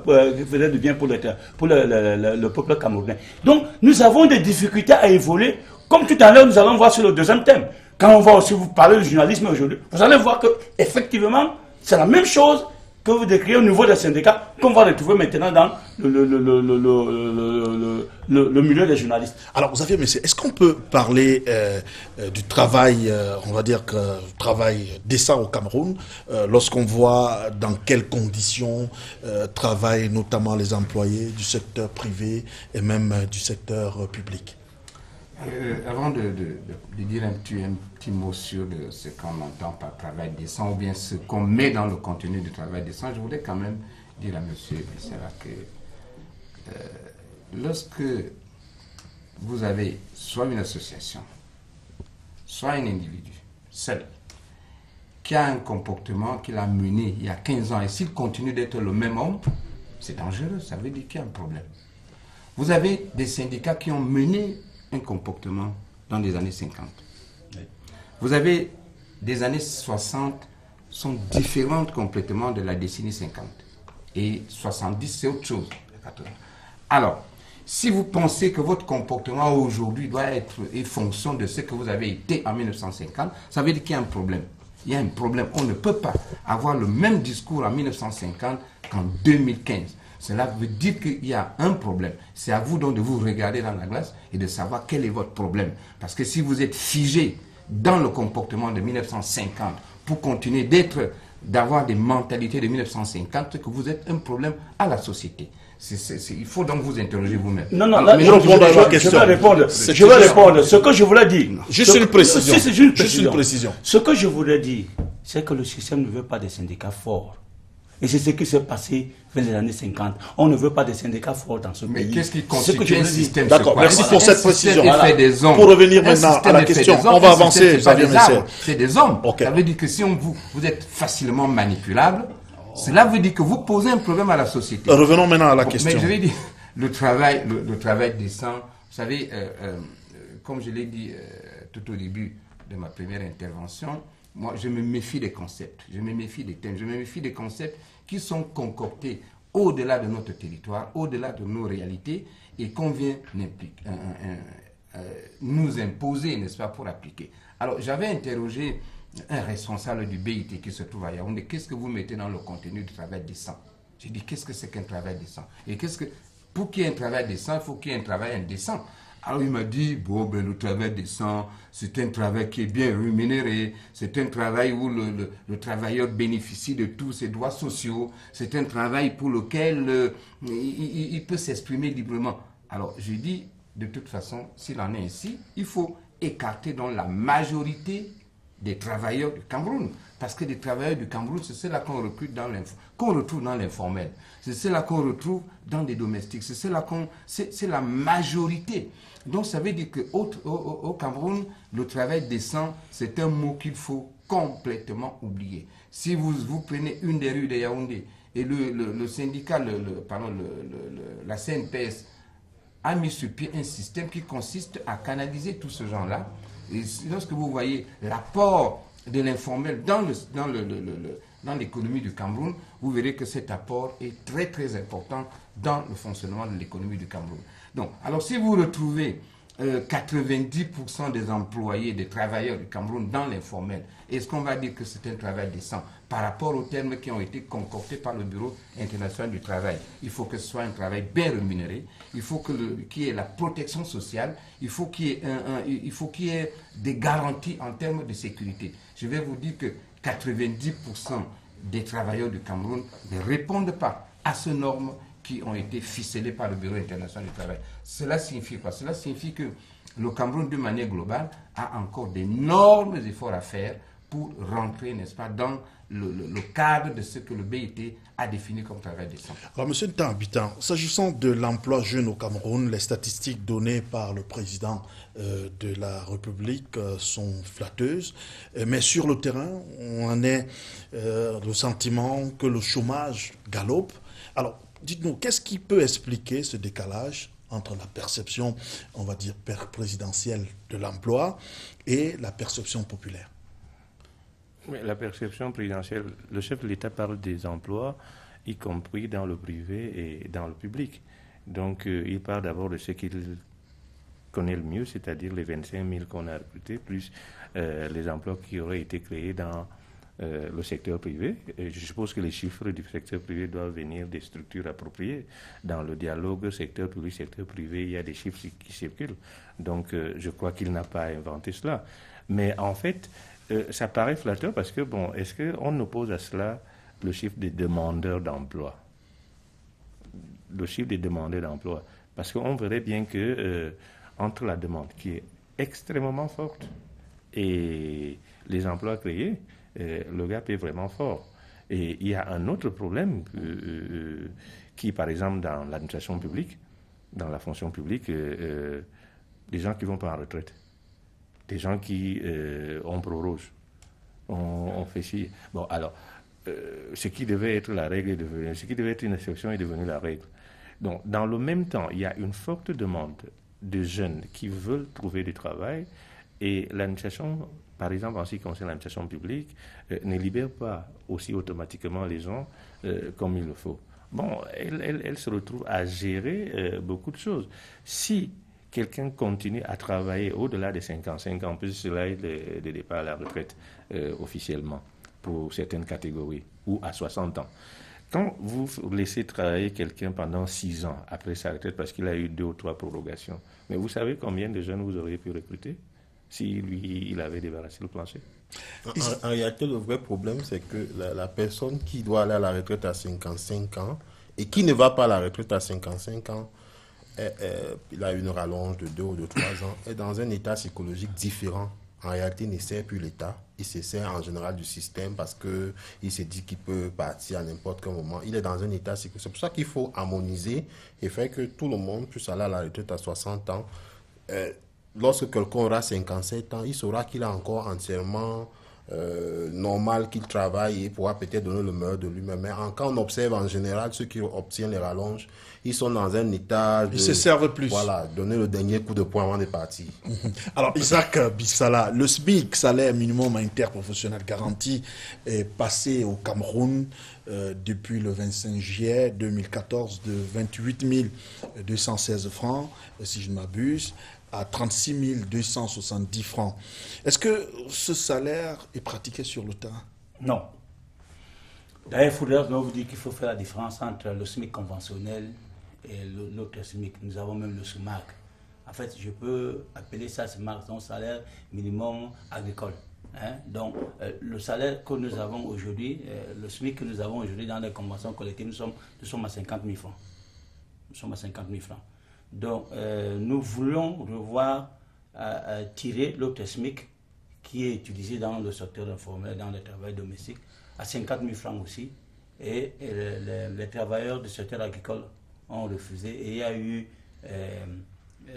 peuple camerounais. Donc, nous avons des difficultés à évoluer. Comme tout à l'heure, nous allons voir sur le deuxième thème. Quand on va aussi vous parler du journalisme aujourd'hui, vous allez voir que effectivement, c'est la même chose que vous décrivez au niveau des syndicats, qu'on va retrouver maintenant dans le milieu des journalistes. Alors, Xavier Messier, est-ce qu'on peut parler du travail, on va dire que travail décent au Cameroun, lorsqu'on voit dans quelles conditions travaillent notamment les employés du secteur privé et même du secteur public? Avant de dire un petit mot sur ce qu'on entend par travail décent ou bien ce qu'on met dans le contenu du travail décent, je voudrais quand même dire à M. Bissera que lorsque vous avez soit une association, soit un individu seul, qui a un comportement qu'il a mené il y a 15 ans, et s'il continue d'être le même homme, c'est dangereux, ça veut dire qu'il y a un problème. Vous avez des syndicats qui ont mené un comportement dans les années 50. Oui. Vous avez des années 60 sont différentes complètement de la décennie 50. Et 70, c'est autre chose. Alors, si vous pensez que votre comportement aujourd'hui doit être en fonction de ce que vous avez été en 1950, ça veut dire qu'il y a un problème. Il y a un problème. On ne peut pas avoir le même discours en 1950 qu'en 2015. Cela veut dire qu'il y a un problème. C'est à vous donc de vous regarder dans la glace et de savoir quel est votre problème. Parce que si vous êtes figé dans le comportement de 1950 pour continuer d'avoir des mentalités de 1950, c'est que vous êtes un problème à la société. Il faut donc vous interroger vous-même. Non, là, je vais répondre. Ce que je voulais dire. Juste une précision. Juste une précision. Ce que je voulais dire, c'est que le système ne veut pas des syndicats forts. Et c'est ce qui s'est passé vers les années 50. On ne veut pas des syndicats forts dans ce pays. Mais qu'est-ce qui constitue un système? D'accord, merci pour cette précision. Voilà. Pour revenir maintenant à la question, on va avancer. C'est des hommes. Okay. Ça veut dire que si vous êtes facilement manipulable, cela veut dire que vous posez un problème à la société. Revenons maintenant à la question. Mais je vais dire, le travail décent, vous savez, comme je l'ai dit tout au début de ma première intervention, moi, je me méfie des concepts, je me méfie des thèmes, je me méfie des concepts qui sont concoctés au-delà de notre territoire, au-delà de nos réalités, et qu'on vient nous imposer, n'est-ce pas, pour appliquer. Alors, j'avais interrogé un responsable du BIT qui se trouve à Yaoundé. Qu'est-ce que vous mettez dans le contenu du travail décent? J'ai dit, qu'est-ce que c'est qu'un travail décent? Et pour qu'il y ait un travail décent, il faut qu'il y ait un travail indécent. Alors il m'a dit, le travail décent, c'est un travail qui est bien rémunéré, c'est un travail où le travailleur bénéficie de tous ses droits sociaux, c'est un travail pour lequel il peut s'exprimer librement. Alors je dis, de toute façon, s'il en est ainsi, il faut écarter donc la majorité des travailleurs du Cameroun. Parce que les travailleurs du Cameroun, c'est ceux-là qu'on retrouve dans l'informel. C'est ceux-là qu'on retrouve dans des domestiques. C'est la majorité. Donc ça veut dire qu'au Cameroun, le travail décent, c'est un mot qu'il faut complètement oublier. Si vous prenez une des rues de Yaoundé et le syndicat, la CNPS a mis sur pied un système qui consiste à canaliser tout ce genre-là. Et lorsque vous voyez l'apport de l'informel dans l'économie du Cameroun, vous verrez que cet apport est très très important dans le fonctionnement de l'économie du Cameroun. Donc, alors si vous retrouvez 90% des employés, des travailleurs du Cameroun dans l'informel, est-ce qu'on va dire que c'est un travail décent par rapport aux termes qui ont été concoctés par le Bureau international du travail? Il faut que ce soit un travail bien rémunéré, il faut qu'il y ait la protection sociale, il faut qu'il y ait des garanties en termes de sécurité. Je vais vous dire que 90% des travailleurs du Cameroun ne répondent pas à ces normes qui ont été ficelées par le Bureau international du travail. Cela signifie quoi? Cela signifie que le Cameroun, de manière globale, a encore d'énormes efforts à faire pour rentrer, n'est-ce pas, dans le cadre de ce que le BIT a défini comme travail décent. Alors, M. Ntan-Habitant, s'agissant de l'emploi jeune au Cameroun, les statistiques données par le président de la République sont flatteuses, mais sur le terrain, on en est le sentiment que le chômage galope. Alors, dites-nous, qu'est-ce qui peut expliquer ce décalage entre la perception, on va dire, présidentielle de l'emploi et la perception populaire? Mais la perception présidentielle, le chef de l'État parle des emplois, y compris dans le privé et dans le public. Donc, il parle d'abord de ce qu'il connaît le mieux, c'est-à-dire les 25 000 qu'on a recrutés, plus les emplois qui auraient été créés dans le secteur privé. Et je suppose que les chiffres du secteur privé doivent venir des structures appropriées. Dans le dialogue secteur public, secteur privé, il y a des chiffres qui circulent. Donc, je crois qu'il n'a pas inventé cela. Mais en fait, ça paraît flatteur parce que, bon, est-ce qu'on oppose à cela le chiffre des demandeurs d'emploi? Le chiffre des demandeurs d'emploi. Parce qu'on verrait bien que entre la demande qui est extrêmement forte et les emplois créés, le gap est vraiment fort. Et il y a un autre problème qui, par exemple, dans l'administration publique, dans la fonction publique, des gens qui vont pas en retraite, des gens qui on proroge, on fait ci. Bon, alors, ce qui devait être la règle est devenu, ce qui devait être une exception est devenu la règle. Donc, dans le même temps, il y a une forte demande de jeunes qui veulent trouver du travail et l'administration, par exemple, en ce qui concerne l'administration publique, ne libère pas aussi automatiquement les gens comme il le faut. Bon, elle se retrouve à gérer beaucoup de choses. Si quelqu'un continue à travailler au-delà des 55 ans, plus cela est le départ à la retraite officiellement pour certaines catégories, ou à 60 ans. Quand vous laissez travailler quelqu'un pendant 6 ans après sa retraite parce qu'il a eu 2 ou 3 prorogations, mais vous savez combien de jeunes vous auriez pu recruter si lui, il avait débarrassé le plancher? En réalité, le vrai problème, c'est que la personne qui doit aller à la retraite à 55 ans et qui ne va pas à la retraite à 55 ans, il a une rallonge de 2 ou de 3 ans, est dans un état psychologique différent. En réalité, il ne sert plus l'État. Il se sert en général du système parce qu'il se dit qu'il peut partir à n'importe quel moment. Il est dans un état psychologique. C'est pour ça qu'il faut harmoniser et faire que tout le monde puisse aller à la retraite à 60 ans. Lorsque quelqu'un aura 57 ans, il saura qu'il est encore entièrement normal qu'il travaille et pourra peut-être donner le meilleur de lui-même. Mais quand on observe en général ceux qui obtiennent les rallonges, ils sont dans un état de... Ils se servent plus. Voilà, donner le dernier coup de poing avant de partir. Alors, Isaac Bissala, le SMIC, salaire minimum interprofessionnel garanti, est passé au Cameroun depuis le 25 juillet 2014 de 28 216 francs, si je ne m'abuse, à 36 270 francs. Est-ce que ce salaire est pratiqué sur le terrain? Non. D'ailleurs, il faudrait vous dire qu'il faut faire la différence entre le SMIC conventionnel et l'autre SMIC. Nous avons même le SMAC. En fait, je peux appeler ça SMAC, son salaire minimum agricole. Hein? Donc, le salaire que nous avons aujourd'hui, le SMIC que nous avons aujourd'hui dans les conventions collectives, nous sommes à 50 000 francs. Nous sommes à 50 000 francs. Donc, nous voulons revoir tirer l'autre SMIC qui est utilisé dans le secteur informel, dans le travail domestique, à 50 000 francs aussi. Et les travailleurs du secteur agricole ont refusé. Et il y a eu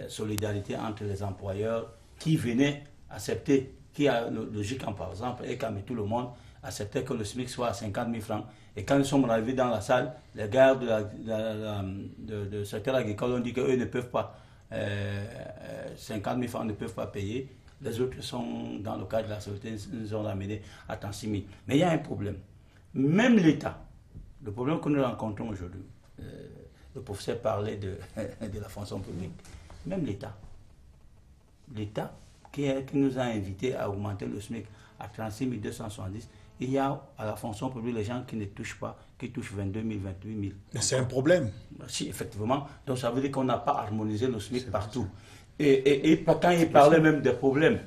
solidarité entre les employeurs qui venaient accepter, qui a le GICAM par exemple, et comme tout le monde acceptait que le SMIC soit à 50 000 francs. Et quand nous sommes arrivés dans la salle, les gars du secteur agricole ont dit qu'eux ne peuvent pas, 50 000 francs ne peuvent pas payer. Les autres sont, dans le cadre de la solidarité, nous ont ramené à 36 000. Mais il y a un problème. Même l'État, le problème que nous rencontrons aujourd'hui, le professeur parlait de la fonction publique, même l'État qui nous a invités à augmenter le SMIC à 36 270, il y a à la fonction publique les gens qui ne touchent pas, qui touchent 22 000, 28 000. Mais c'est un problème. Si, effectivement. Donc ça veut dire qu'on n'a pas harmonisé le SMIC partout. Et quand il parlait même des problèmes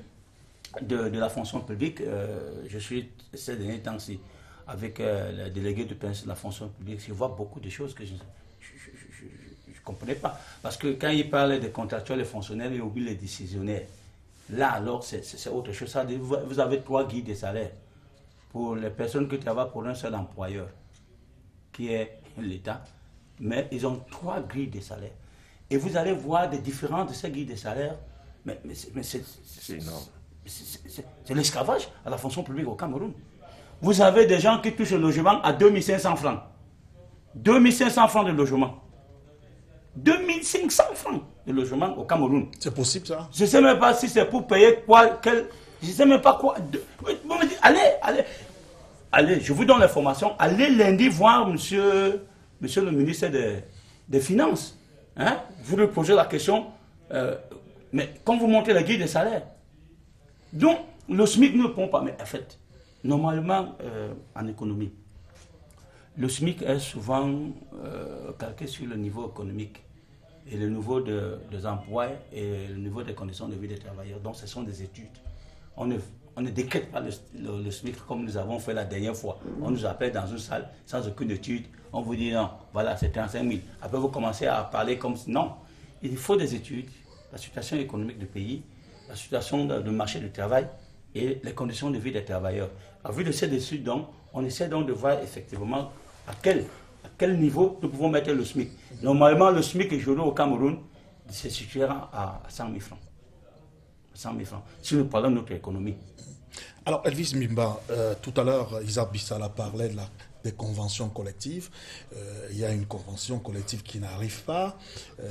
de la fonction publique, je suis ces derniers temps-ci avec le délégué de la fonction publique, je vois beaucoup de choses que je ne comprenais pas. Parce que quand il parlait des contractuels et fonctionnaires, il oublie les décisionnaires. Là, alors, c'est autre chose. Ça, vous avez 3 guides de salaire pour les personnes qui travaillent pour un seul employeur, qui est l'État, mais ils ont 3 grilles de salaire. Et vous allez voir des différences de ces grilles de salaire, mais c'est énorme. C'est l'esclavage à la fonction publique au Cameroun. Vous avez des gens qui touchent le logement à 2500 francs. 2500 francs de logement. 2500 francs de logement au Cameroun. C'est possible ça? Je ne sais même pas si c'est pour payer quoi, je ne sais même pas quoi. Vous me dites, allez, je vous donne l'information, allez lundi voir monsieur le ministre des Finances. Hein? Vous lui posez la question, mais quand vous montez la grille des salaires, donc le SMIC ne répond pas, mais en fait, Normalement, en économie, le SMIC est souvent calqué sur le niveau économique et le niveau des emplois et le niveau des conditions de vie des travailleurs. Donc, ce sont des études. On ne décrète pas le SMIC comme nous avons fait la dernière fois. On nous appelle dans une salle sans aucune étude. On vous dit non, voilà, c'est 35 000. Après, vous commencez à parler comme si... Non, il faut des études. La situation économique du pays, la situation du marché du travail et les conditions de vie des travailleurs. À vue de ces études, donc, on essaie donc de voir effectivement à quel niveau nous pouvons mettre le SMIC. Normalement, le SMIC aujourd'hui au Cameroun se situera à 100 000 francs. 100 000 francs, si nous parlons de notre économie. Alors, Elvis Mbimba, tout à l'heure, Isaac Bissala parlait des conventions collectives. Il y a une convention collective qui n'arrive pas,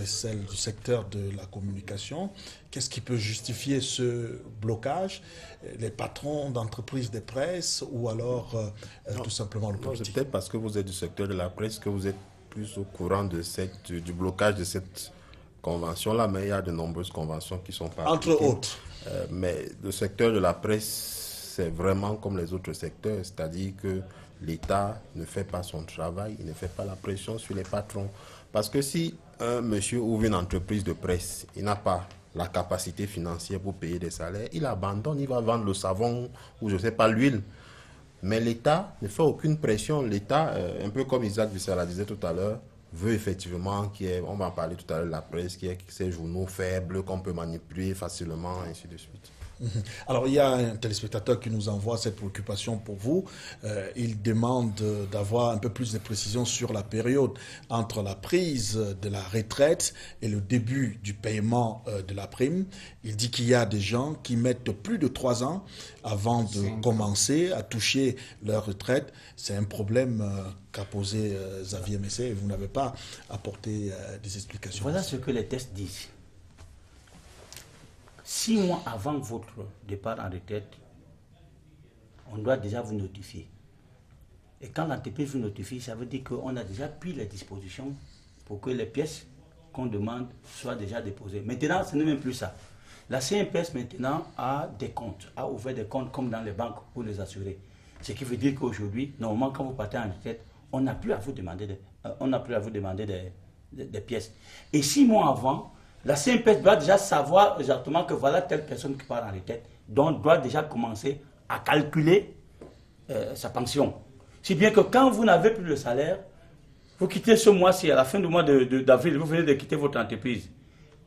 celle du secteur de la communication. Qu'est-ce qui peut justifier ce blocage? Les patrons d'entreprises de presse ou alors tout simplement le politique? C'est peut-être parce que vous êtes du secteur de la presse que vous êtes plus au courant du blocage de cette convention-là, mais il y a de nombreuses conventions qui sont pas entre appliquées. autres. Mais le secteur de la presse, c'est vraiment comme les autres secteurs, c'est-à-dire que l'État ne fait pas son travail, il ne fait pas la pression sur les patrons. Parce que si un monsieur ouvre une entreprise de presse, il n'a pas la capacité financière pour payer des salaires, il abandonne, il va vendre le savon ou je ne sais pas l'huile. Mais l'État ne fait aucune pression. L'État, un peu comme Isaac Bissala disait tout à l'heure, veut effectivement on va en parler tout à l'heure de la presse, qui est ces journaux faibles qu'on peut manipuler facilement, ainsi de suite. Alors, il y a un téléspectateur qui nous envoie cette préoccupation pour vous. Il demande d'avoir un peu plus de précisions sur la période entre la prise de la retraite et le début du paiement de la prime. Il dit qu'il y a des gens qui mettent plus de 3 ans avant de commencer à toucher leur retraite. C'est un problème qu'a posé Xavier Messé et vous n'avez pas apporté des explications. Voilà ce que les tests disent. 6 mois avant votre départ en retraite, on doit déjà vous notifier. Et quand l'entreprise vous notifie, ça veut dire qu'on a déjà pris les dispositions pour que les pièces qu'on demande soient déjà déposées. Maintenant, ce n'est même plus ça. La CNPS maintenant a ouvert des comptes comme dans les banques pour les assurer. Ce qui veut dire qu'aujourd'hui, normalement, quand vous partez en retraite, on n'a plus à vous demander des pièces. Et 6 mois avant, la CNPS doit déjà savoir exactement que voilà telle personne qui part en retraite, donc doit déjà commencer à calculer sa pension. Si bien que quand vous n'avez plus le salaire, vous quittez ce mois-ci, à la fin du mois d'avril, vous venez de quitter votre entreprise.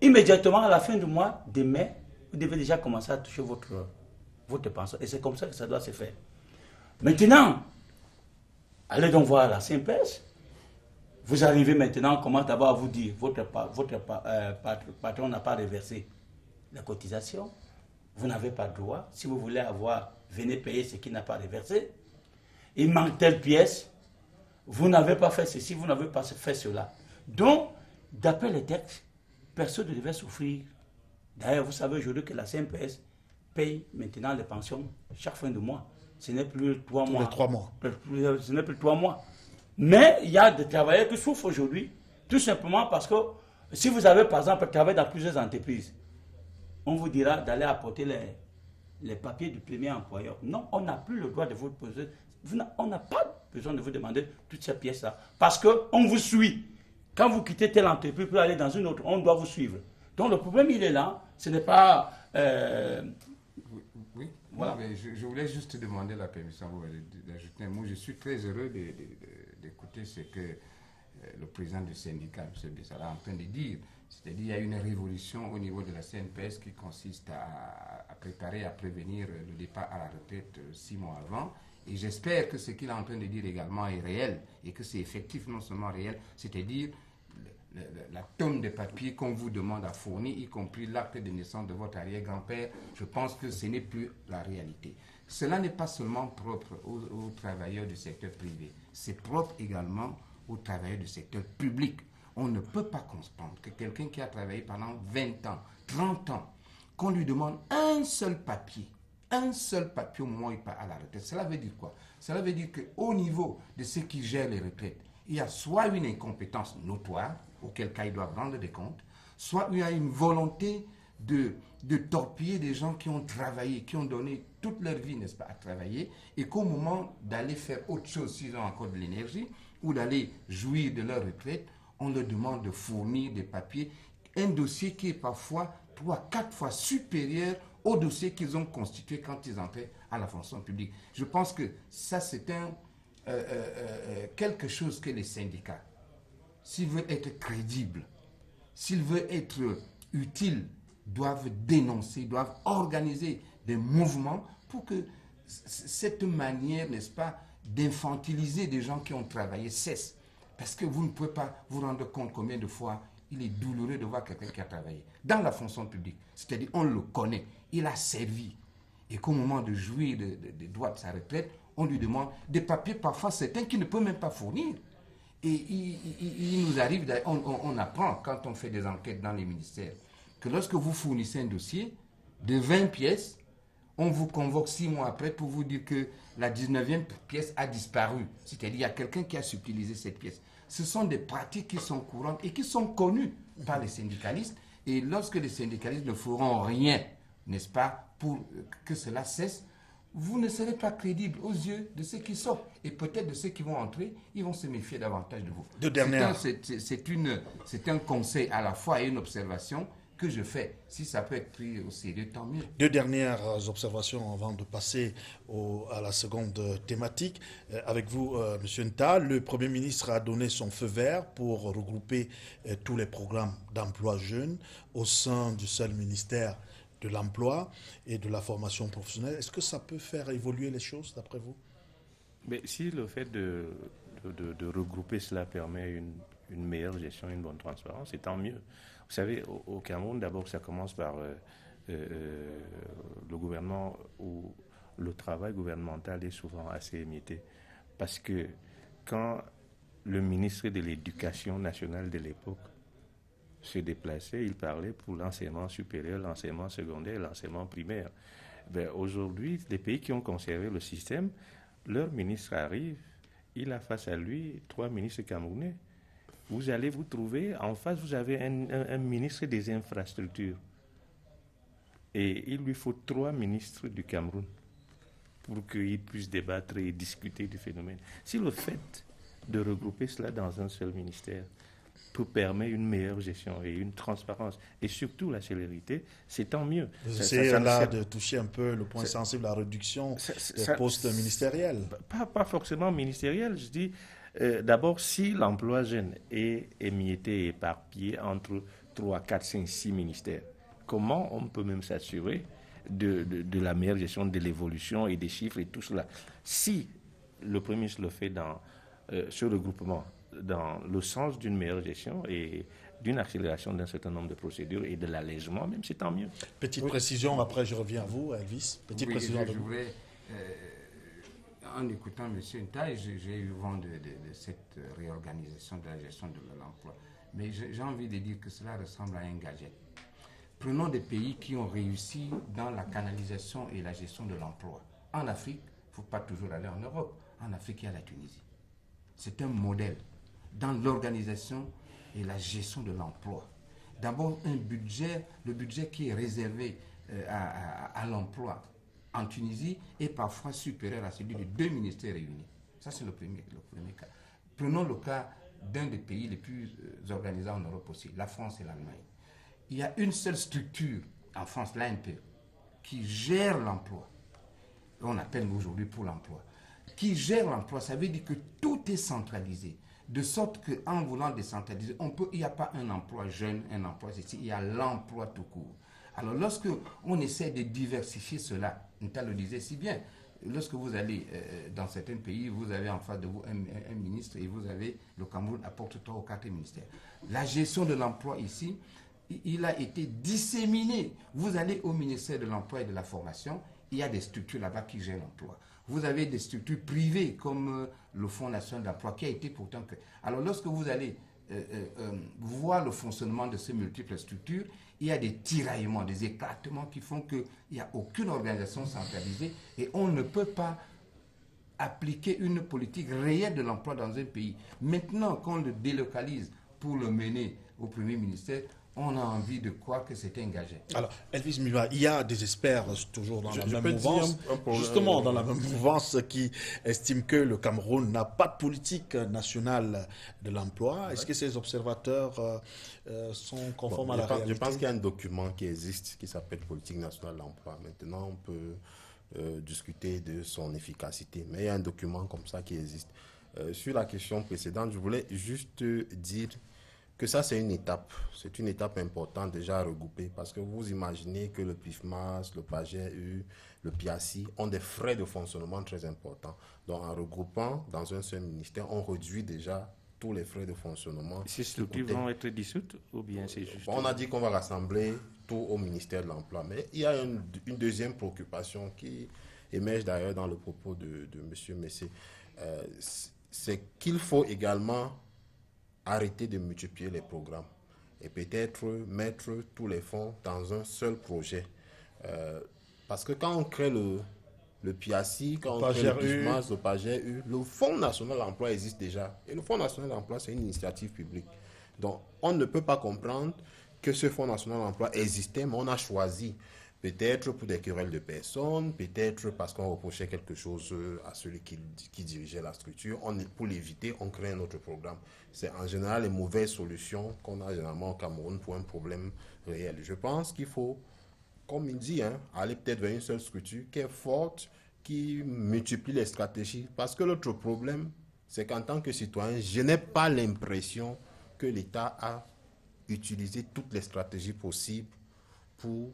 Immédiatement, à la fin du mois de mai, vous devez déjà commencer à toucher votre pension. Et c'est comme ça que ça doit se faire. Maintenant, allez donc voir la CNPS. Vous arrivez maintenant, on commence d'abord à vous dire, votre patron n'a pas reversé la cotisation, vous n'avez pas de droit. Si vous voulez avoir, venez payer ce qui n'a pas reversé. Il manque telle pièce, vous n'avez pas fait ceci, vous n'avez pas fait cela. Donc, d'après les textes, personne ne devait souffrir. D'ailleurs, vous savez aujourd'hui que la CNPS paye maintenant les pensions chaque fin de mois. Ce n'est plus 3 mois. Tous les 3 mois. Ce n'est plus 3 mois. Mais il y a des travailleurs qui souffrent aujourd'hui, tout simplement parce que si vous avez par exemple travaillé dans plusieurs entreprises, on vous dira d'aller apporter les papiers du premier employeur. Non, on n'a plus le droit de vous poser, on n'a pas besoin de vous demander toutes ces pièces-là. Parce qu'on vous suit. Quand vous quittez telle entreprise pour aller dans une autre, on doit vous suivre. Donc le problème, il est là. Ce n'est pas... Oui. Voilà. Non, mais je voulais juste demander la permission d'ajouter un mot. Je suis très heureux d'écouter ce que le président du syndicat, M. Bissala, est en train de dire. C'est-à-dire qu'il y a une révolution au niveau de la CNPS qui consiste à préparer, à prévenir le départ à la retraite 6 mois avant. Et j'espère que ce qu'il est en train de dire également est réel et que c'est effectif, non seulement réel, c'est-à-dire la tonne de papiers qu'on vous demande à fournir, y compris l'acte de naissance de votre arrière-grand-père, je pense que ce n'est plus la réalité. Cela n'est pas seulement propre aux travailleurs du secteur privé, c'est propre également aux travailleurs du secteur public. On ne peut pas comprendre que quelqu'un qui a travaillé pendant 20 ans, 30 ans, qu'on lui demande un seul papier au moment où il part à la retraite. Cela veut dire quoi? Cela veut dire qu'au niveau de ceux qui gèrent les retraites, il y a soit une incompétence notoire, auquel cas ils doivent rendre des comptes, soit il y a une volonté de torpiller des gens qui ont travaillé, qui ont donné toute leur vie, n'est-ce pas, à travailler, et qu'au moment d'aller faire autre chose, s'ils ont encore de l'énergie, ou d'aller jouir de leur retraite, on leur demande de fournir des papiers, un dossier qui est parfois 3-4 fois supérieur au dossier qu'ils ont constitué quand ils entraient à la fonction publique. Je pense que ça, c'est quelque chose que les syndicats, s'ils veulent être crédibles, s'ils veulent être utiles, doivent dénoncer, doivent organiser des mouvements pour que cette manière, n'est-ce pas, d'infantiliser des gens qui ont travaillé cesse. Parce que vous ne pouvez pas vous rendre compte combien de fois il est douloureux de voir quelqu'un qui a travaillé dans la fonction publique. C'est-à-dire, on le connaît, il a servi. Et qu'au moment de jouir des droits de sa retraite, on lui demande des papiers, parfois certains qu'il ne peut même pas fournir. Et il nous arrive, on apprend quand on fait des enquêtes dans les ministères, que lorsque vous fournissez un dossier de 20 pièces, on vous convoque 6 mois après pour vous dire que la 19e pièce a disparu. C'est-à-dire qu'il y a quelqu'un qui a subtilisé cette pièce. Ce sont des pratiques qui sont courantes et qui sont connues par les syndicalistes. Et lorsque les syndicalistes ne feront rien, n'est-ce pas, pour que cela cesse, vous ne serez pas crédible aux yeux de ceux qui sortent. Et peut-être de ceux qui vont entrer, ils vont se méfier davantage de vous. C'est un conseil à la fois et une observation que je fais. Si ça peut être pris au sérieux, tant mieux. 2 dernières observations avant de passer à la seconde thématique. Avec vous, M. Nta, le Premier ministre a donné son feu vert pour regrouper tous les programmes d'emploi jeunes au sein du seul ministère de l'emploi et de la formation professionnelle. Est-ce que ça peut faire évoluer les choses, d'après vous? Mais si le fait de regrouper cela permet une meilleure gestion, une bonne transparence, c'est tant mieux. Vous savez, au Cameroun, d'abord, ça commence par le gouvernement où le travail gouvernemental est souvent assez émietté. Parce que quand le ministre de l'Éducation nationale de l'époque se déplaçait, il parlait pour l'enseignement supérieur, l'enseignement secondaire, l'enseignement primaire. Aujourd'hui, les pays qui ont conservé le système, leur ministre arrive, il a face à lui 3 ministres camerounais. Vous allez vous trouver, en face, vous avez un ministre des infrastructures. Et il lui faut 3 ministres du Cameroun pour qu'ils puissent débattre et discuter du phénomène. Si le fait de regrouper cela dans un seul ministère peut permettre une meilleure gestion et une transparence, et surtout la célérité, c'est tant mieux. Vous essayez là de toucher un peu le point sensible, la réduction des postes ministériels. Pas forcément ministériels, je dis... D'abord, si l'emploi jeune est émietté et éparpillé entre 3, 4, 5, 6 ministères, comment on peut même s'assurer de la meilleure gestion de l'évolution et des chiffres et tout cela? Si le Premier ministre le fait dans ce regroupement, dans le sens d'une meilleure gestion et d'une accélération d'un certain nombre de procédures et de l'allègement, même c'est tant mieux. Petite précision, après je reviens à vous, Elvis. Petite précision. Je voulais... En écoutant M. Nta, j'ai eu vent de cette réorganisation de la gestion de l'emploi. Mais j'ai envie de dire que cela ressemble à un gadget. Prenons des pays qui ont réussi dans la canalisation et la gestion de l'emploi. En Afrique, il ne faut pas toujours aller en Europe. En Afrique, il y a la Tunisie. C'est un modèle dans l'organisation et la gestion de l'emploi. D'abord, le budget qui est réservé à l'emploi en Tunisie est parfois supérieur à celui de 2 ministères réunis. Ça, c'est le premier cas. Prenons le cas d'un des pays les plus organisés en Europe aussi, la France et l'Allemagne. Il y a une seule structure en France, l'ANPE, qui gère l'emploi. On appelle aujourd'hui pour l'emploi. Qui gère l'emploi, ça veut dire que tout est centralisé. De sorte qu'en voulant décentraliser, il n'y a pas un emploi jeune, un emploi ceci, il y a l'emploi tout court. Alors, lorsque on essaie de diversifier cela, Nta le disait si bien, lorsque vous allez dans certains pays, vous avez en face de vous un ministre et vous avez, le Cameroun apporte 3 ou 4 ministères. La gestion de l'emploi ici, il a été disséminé. Vous allez au ministère de l'Emploi et de la Formation, il y a des structures là-bas qui gèrent l'emploi. Vous avez des structures privées comme le Fonds national d'emploi qui a été pourtant créé. Alors, lorsque vous allez voir le fonctionnement de ces multiples structures, il y a des tiraillements, des éclatements qui font qu'il n'y a aucune organisation centralisée et on ne peut pas appliquer une politique réelle de l'emploi dans un pays. Maintenant qu'on le délocalise pour le mener au Premier ministère, on a envie de croire que c'est engagé. Alors, Elvis Miba, il y a des experts toujours dans la même peux dire mouvance, un problème, justement dans la même mouvance, qui estiment que le Cameroun n'a pas de politique nationale de l'emploi. Est-ce que ces observateurs sont conformes à la réalité? Je pense qu'il y a un document qui existe qui s'appelle Politique nationale de l'emploi. Maintenant, on peut discuter de son efficacité, mais il y a un document comme ça qui existe. Sur la question précédente, je voulais juste dire que ça, c'est une étape importante déjà à regrouper, parce que vous imaginez que le PIFMAS, le PAGEU, le PIACI ont des frais de fonctionnement très importants. Donc, en regroupant dans un seul ministère, on réduit déjà tous les frais de fonctionnement. Ces structures vont être dissoutes ou bien c'est juste... On a dit qu'on va rassembler tout au ministère de l'Emploi, mais il y a une deuxième préoccupation qui émerge d'ailleurs dans le propos de M. Messé. C'est qu'il faut également arrêter de multiplier les programmes et peut-être mettre tous les fonds dans un seul projet. Parce que quand on crée le PIACI, quand on crée le PIFMAS, le PAGEU, le Fonds national de l'emploi existe déjà. Et le Fonds national de l'emploi, c'est une initiative publique. Donc, on ne peut pas comprendre que ce Fonds national de l'emploi existait, mais on a choisi. Peut-être pour des querelles de personnes, peut-être parce qu'on reprochait quelque chose à celui qui dirigeait la structure. Pour l'éviter, on crée un autre programme. C'est en général les mauvaises solutions qu'on a généralement au Cameroun pour un problème réel. Je pense qu'il faut, comme il dit, aller peut-être vers une seule structure qui est forte, qui multiplie les stratégies. Parce que l'autre problème, c'est qu'en tant que citoyen, je n'ai pas l'impression que l'État a utilisé toutes les stratégies possibles pour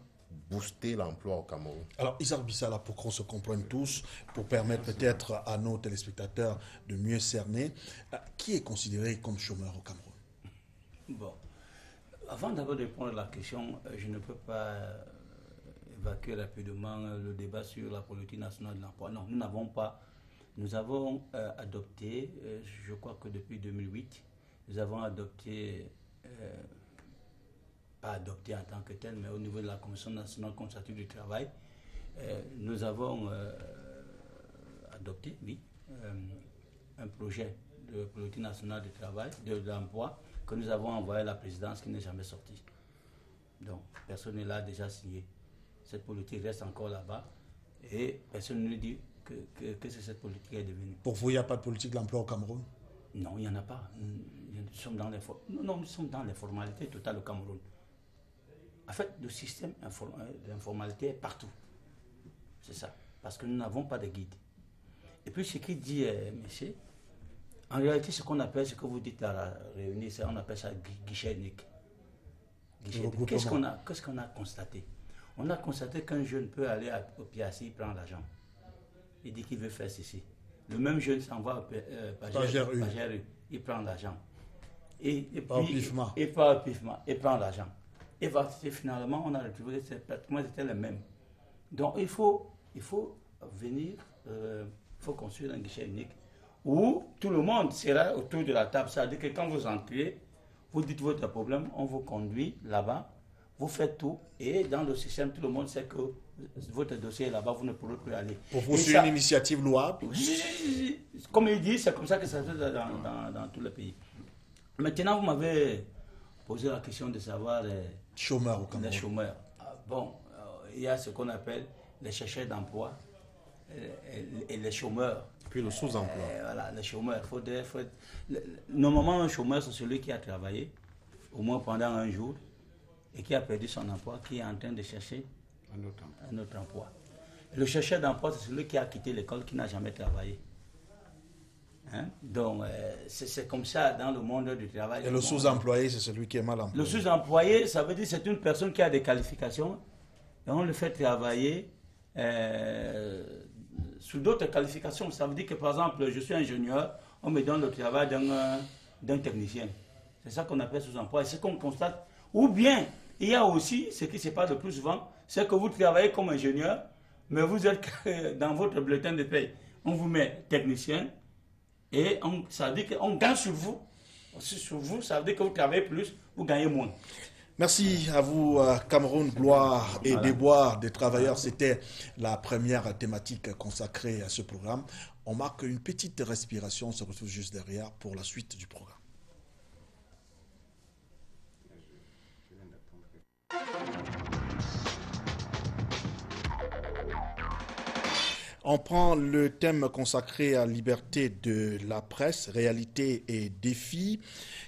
booster l'emploi au Cameroun. Alors, Isaac Bissala, pour qu'on se comprenne tous, pour permettre peut-être à nos téléspectateurs de mieux cerner, qui est considéré comme chômeur au Cameroun? Bon, avant d'abord de répondre à la question, je ne peux pas évacuer rapidement le débat sur la politique nationale de l'emploi. Non, nous avons adopté, je crois que depuis 2008, nous avons adopté... pas adopté en tant que tel, mais au niveau de la Commission nationale consultative du travail, nous avons adopté, oui, un projet de politique nationale du travail, de l'emploi, que nous avons envoyé à la présidence qui n'est jamais sorti. Donc, personne ne l'a déjà signé. Cette politique reste encore là-bas et personne ne nous dit que c'est cette politique qui est devenue. Pour vous, il n'y a pas de politique de l'emploi au Cameroun? Non, il n'y en a pas. Nous sommes dans les formalités totales au Cameroun. En fait, le système d'informalité est partout. C'est ça. Parce que nous n'avons pas de guide. Et puis, ce qu'il dit, monsieur, en réalité, ce qu'on appelle, ce que vous dites à la réunion, on appelle ça guichet unique. Qu'est-ce qu'on a constaté? On a constaté qu'un jeune peut aller au PIACI, il prend l'argent. Il dit qu'il veut faire ceci. Le même jeune s'en va au PAGERU, il prend l'argent. Et puis, il part au PIFMA, il prend l'argent. Et finalement, on a retrouvé pratiquement c'était les mêmes. Donc, il faut venir, il faut construire un guichet unique où tout le monde sera autour de la table. C'est-à-dire que quand vous entrez, vous dites votre problème, on vous conduit là-bas, vous faites tout, et dans le système, tout le monde sait que votre dossier est là-bas, vous ne pourrez plus aller. Pour vous, c'est une initiative louable? Comme il dit, c'est comme ça que ça se fait dans tout le pays. Maintenant, vous m'avez posé la question de savoir chômeurs au Cameroun. Les chômeurs. Il y a ce qu'on appelle les chercheurs d'emploi et les chômeurs. Puis le sous-emploi. Voilà, les chômeurs. Normalement, un chômeur, c'est celui qui a travaillé au moins pendant un jour et qui a perdu son emploi, qui est en train de chercher un autre emploi. Et le chercheur d'emploi, c'est celui qui a quitté l'école, qui n'a jamais travaillé. Donc, c'est comme ça dans le monde du travail. Et le sous-employé, c'est celui qui est mal employé. Le sous-employé, ça veut dire que c'est une personne qui a des qualifications et on le fait travailler sous d'autres qualifications. Ça veut dire que, par exemple, je suis ingénieur, on me donne le travail d'un technicien. C'est ça qu'on appelle sous-emploi. Et c'est ce qu'on constate. Ou bien, il y a aussi, ce qui se passe le plus souvent, c'est que vous travaillez comme ingénieur, mais vous êtes dans votre bulletin de paie. On vous met technicien. Et ça veut dire qu'on gagne sur vous. Sur vous, ça veut dire que vous travaillez plus, vous gagnez moins. Merci à vous, Cameroun, gloire et déboire des travailleurs. C'était la première thématique consacrée à ce programme. On marque une petite respiration, on se retrouve juste derrière pour la suite du programme. On prend le thème consacré à la liberté de la presse, réalité et défis.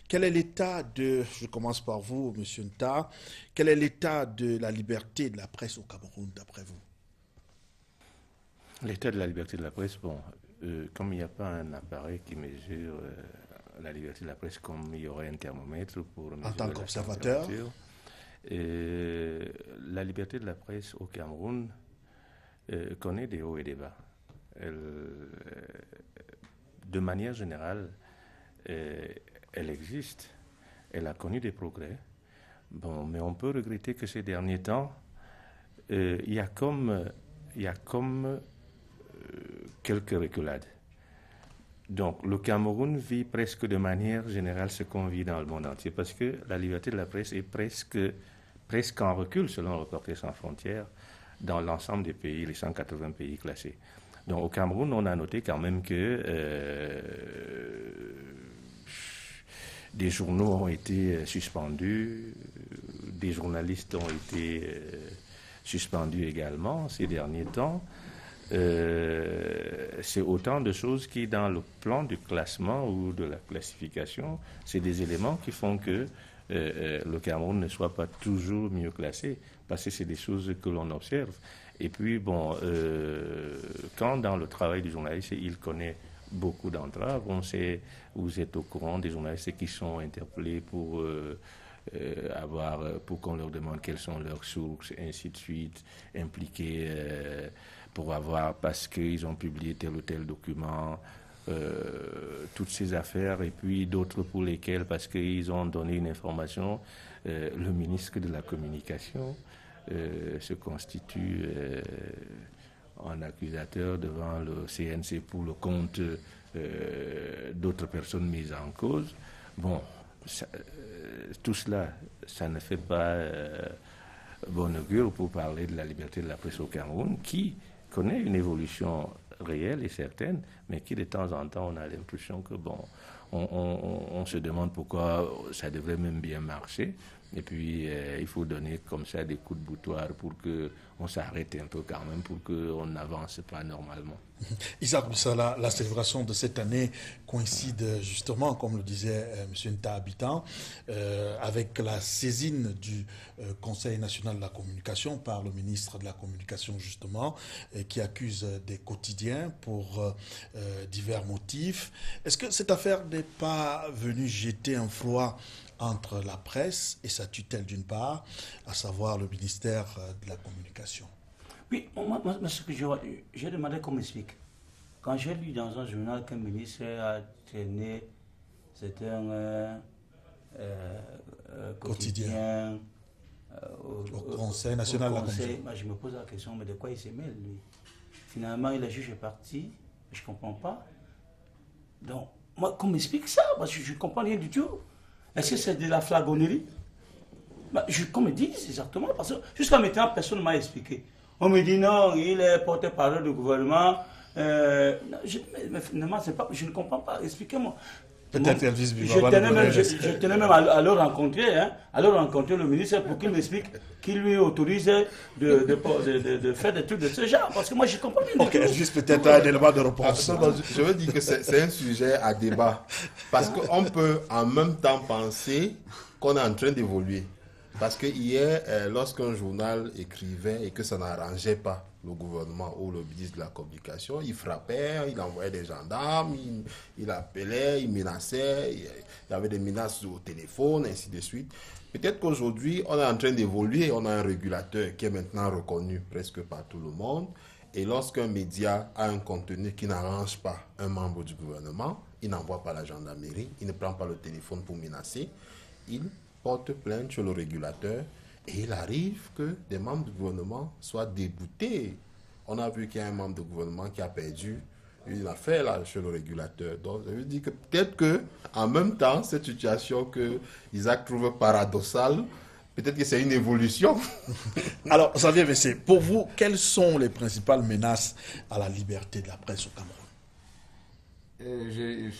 Quel est l'état de, je commence par vous, M. Nta, quel est l'état de la liberté de la presse au Cameroun, d'après vous? L'état de la liberté de la presse, bon, comme il n'y a pas un appareil qui mesure la liberté de la presse, comme il y aurait un thermomètre pour mesurer en tant qu'observateur, la liberté de la presse au Cameroun connaît des hauts et des bas. De manière générale, elle existe, elle a connu des progrès. Bon, mais on peut regretter que ces derniers temps, il y a comme quelques reculades. Donc, le Cameroun vit presque de manière générale ce qu'on vit dans le monde entier, parce que la liberté de la presse est presque en recul, selon Reporters sans frontières, dans l'ensemble des pays, les 180 pays classés. Donc, au Cameroun, on a noté quand même que des journaux ont été suspendus, des journalistes ont été suspendus également ces derniers temps. C'est autant de choses qui, dans le plan du classement ou de la classification, c'est des éléments qui font que le Cameroun ne soit pas toujours mieux classé, parce que c'est des choses que l'on observe. Et puis, bon, quand dans le travail du journaliste, il connaît beaucoup d'entraves, vous êtes au courant des journalistes qui sont interpellés pour pour qu'on leur demande quelles sont leurs sources, ainsi de suite, impliqués parce qu'ils ont publié tel ou tel document, toutes ces affaires, et puis d'autres pour lesquelles, parce qu'ils ont donné une information, le ministre de la Communication se constitue en accusateur devant le CNC pour le compte d'autres personnes mises en cause. Bon, tout cela, ça ne fait pas bon augure pour parler de la liberté de la presse au Cameroun, qui connaît une évolution réelle et certaine, mais qui de temps en temps, on a l'impression que, bon, on se demande pourquoi ça devrait même bien marcher. Et puis, il faut donner comme ça des coups de boutoir pour qu'on s'arrête un peu quand même, pour qu'on n'avance pas normalement. Isaac Bissala, la célébration de cette année coïncide justement, comme le disait M. Nta Habitant, avec la saisine du Conseil national de la communication par le ministre de la Communication justement, qui accuse des quotidiens pour divers motifs. Est-ce que cette affaire n'est pas venue jeter un froid entre la presse et sa tutelle d'une part, à savoir le ministère de la Communication? Oui, moi ce que j'ai demandé qu'on m'explique. Quand j'ai lu dans un journal qu'un ministre a traîné, c'était un quotidien au Conseil national de la Communication. Je me pose la question, mais de quoi il s'est mêlé, lui? Finalement, il a juste parti, je ne comprends pas. Donc, moi, qu'on m'explique ça, parce que je ne comprends rien du tout. Est-ce que c'est de la flagornerie? Qu'on me dise exactement, parce que jusqu'à maintenant, personne ne m'a expliqué. On me dit non, il est porte-parole du gouvernement. Mais finalement, je ne comprends pas. Expliquez-moi. Peut-être Elvis Je tenais même à le rencontrer, le ministre, pour qu'il m'explique, qu'il lui autorise de faire des trucs de ce genre. Parce que moi, je comprends bien. Ok, juste peut-être un élément de réponse. Je veux dire que c'est un sujet à débat. Parce qu'on peut en même temps penser qu'on est en train d'évoluer. Parce que hier, lorsqu'un journal écrivait et que ça n'arrangeait pas le gouvernement ou le ministre de la Communication, il frappait, il envoyait des gendarmes, il appelait, il menaçait, il y avait des menaces au téléphone, ainsi de suite. Peut-être qu'aujourd'hui, on est en train d'évoluer, on a un régulateur qui est maintenant reconnu presque par tout le monde. Et lorsqu'un média a un contenu qui n'arrange pas un membre du gouvernement, il n'envoie pas la gendarmerie, il ne prend pas le téléphone pour menacer, il porte plainte sur le régulateur et il arrive que des membres du gouvernement soient déboutés. On a vu qu'il y a un membre du gouvernement qui a perdu une affaire là chez le régulateur. Donc, ça veut dire que peut-être qu'en même temps, cette situation que Isaac trouve paradoxale, peut-être que c'est une évolution. Alors, Xavier Vessé, pour vous, quelles sont les principales menaces à la liberté de la presse au Cameroun? Je ne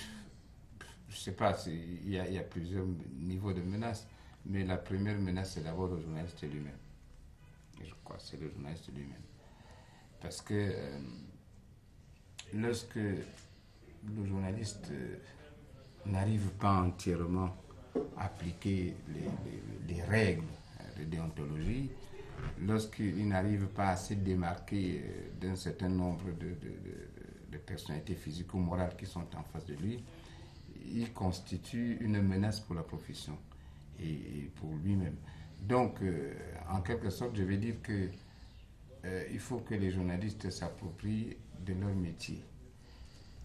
sais pas, il y a plusieurs niveaux de menaces. Mais la première menace, c'est d'abord le journaliste lui-même. Et je crois que c'est le journaliste lui-même. Parce que lorsque le journaliste n'arrive pas entièrement à appliquer les règles de déontologie, lorsqu'il n'arrive pas à se démarquer d'un certain nombre de personnalités physiques ou morales qui sont en face de lui, il constitue une menace pour la profession et pour lui-même. Donc, en quelque sorte, je vais dire que il faut que les journalistes s'approprient de leur métier,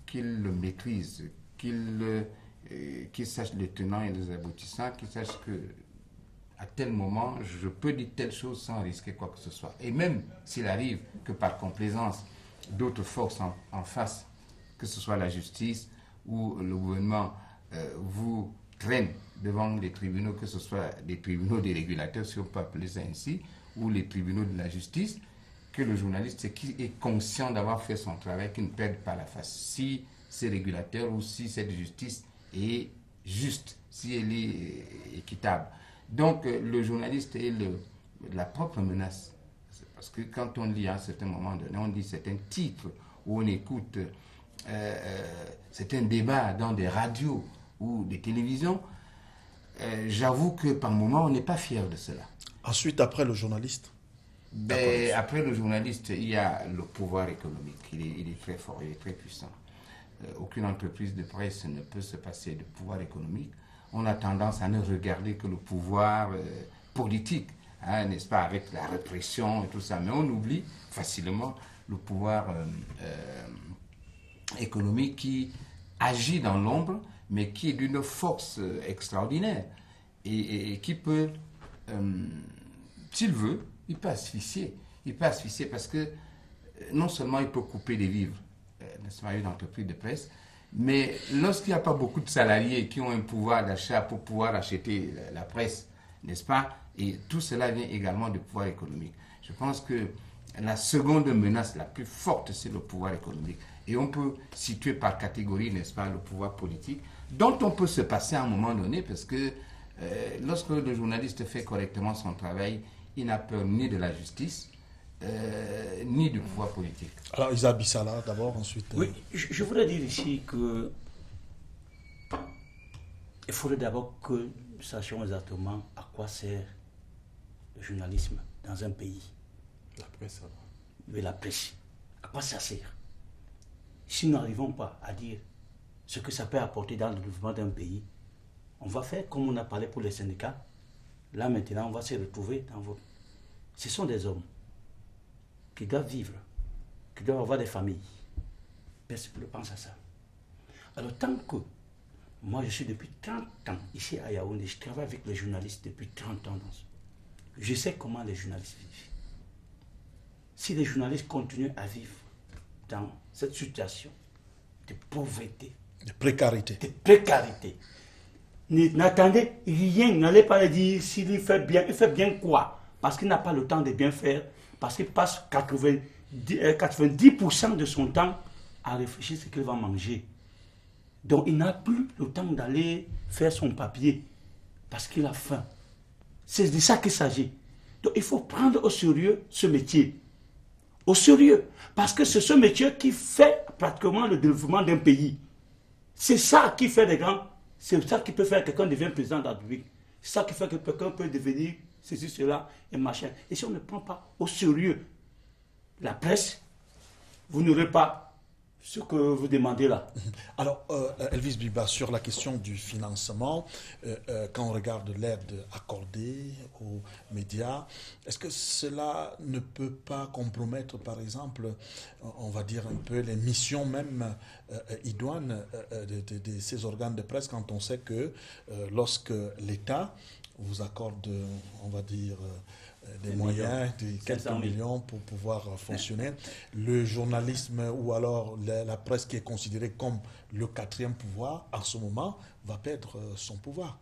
qu'ils le maîtrisent, qu'ils sachent les tenants et les aboutissants, qu'ils sachent que à tel moment, je peux dire telle chose sans risquer quoi que ce soit. Et même s'il arrive que par complaisance, d'autres forces en face, que ce soit la justice ou le gouvernement, vous traînent devant les tribunaux, que ce soit des tribunaux des régulateurs, si on peut appeler ça ainsi, ou les tribunaux de la justice, que le journaliste qui est conscient d'avoir fait son travail, qui ne perde pas la face. Si ces régulateurs ou si cette justice est juste, si elle est équitable. Donc, le journaliste est la propre menace. Parce que quand on lit à un certain moment donné, on dit certains titres, ou on écoute certains débats dans des radios ou des télévisions, j'avoue que par moment, on n'est pas fier de cela. Ensuite, après le journaliste Après le journaliste, il y a le pouvoir économique. Il est très fort, il est très puissant. Aucune entreprise de presse ne peut se passer de pouvoir économique. On a tendance à ne regarder que le pouvoir politique, hein, n'est-ce pas, avec la répression et tout ça. Mais on oublie facilement le pouvoir économique qui agit dans l'ombre, mais qui est d'une force extraordinaire et qui peut, s'il veut, il peut asphyxier. Il peut asphyxier parce que non seulement il peut couper des vivres, n'est-ce pas, une entreprise de presse, mais lorsqu'il n'y a pas beaucoup de salariés qui ont un pouvoir d'achat pour pouvoir acheter la presse, n'est-ce pas, et tout cela vient également du pouvoir économique. Je pense que la seconde menace la plus forte, c'est le pouvoir économique. Et on peut situer par catégorie, n'est-ce pas, le pouvoir politique, dont on peut se passer à un moment donné, parce que lorsque le journaliste fait correctement son travail, il n'a peur ni de la justice, ni du pouvoir politique. Alors, Isa Bissala, d'abord, ensuite... Oui, je voudrais dire ici que il faudrait d'abord que nous sachions exactement à quoi sert le journalisme dans un pays. La presse, alors. Oui, la presse. À quoi ça sert? Si nous n'arrivons pas à dire ce que ça peut apporter dans le développement d'un pays, on va faire comme on a parlé pour les syndicats. Là, maintenant, on va se retrouver dans votre... Ce sont des hommes qui doivent vivre, qui doivent avoir des familles. Personne ne pense à ça. Alors, tant que moi, je suis depuis 30 ans ici à Yaoundé, je travaille avec les journalistes depuis 30 ans. Je sais comment les journalistes vivent. Si les journalistes continuent à vivre dans cette situation de pauvreté, de précarité, n'attendez rien, n'allez pas lui dire s'il fait bien quoi? Parce qu'il n'a pas le temps de bien faire, parce qu'il passe 90% de son temps à réfléchir à ce qu'il va manger. Donc il n'a plus le temps d'aller faire son papier, parce qu'il a faim. C'est de ça qu'il s'agit. Donc il faut prendre au sérieux ce métier. Au sérieux. Parce que c'est ce métier qui fait pratiquement le développement d'un pays. C'est ça qui fait les grands. C'est ça qui peut faire que quelqu'un devienne président de la République. C'est ça qui fait que quelqu'un peut devenir ceci, cela et machin. Et si on ne prend pas au sérieux la presse, vous n'aurez pas ce que vous demandez là. Alors, Elvis Biba, sur la question du financement, quand on regarde l'aide accordée aux médias, est-ce que cela ne peut pas compromettre, par exemple, on va dire un peu les missions même idoines de ces organes de presse, quand on sait que lorsque l'État vous accorde, on va dire, des moyens, de quelques millions pour pouvoir fonctionner. Le journalisme ou alors la presse qui est considérée comme le quatrième pouvoir, en ce moment, va perdre son pouvoir.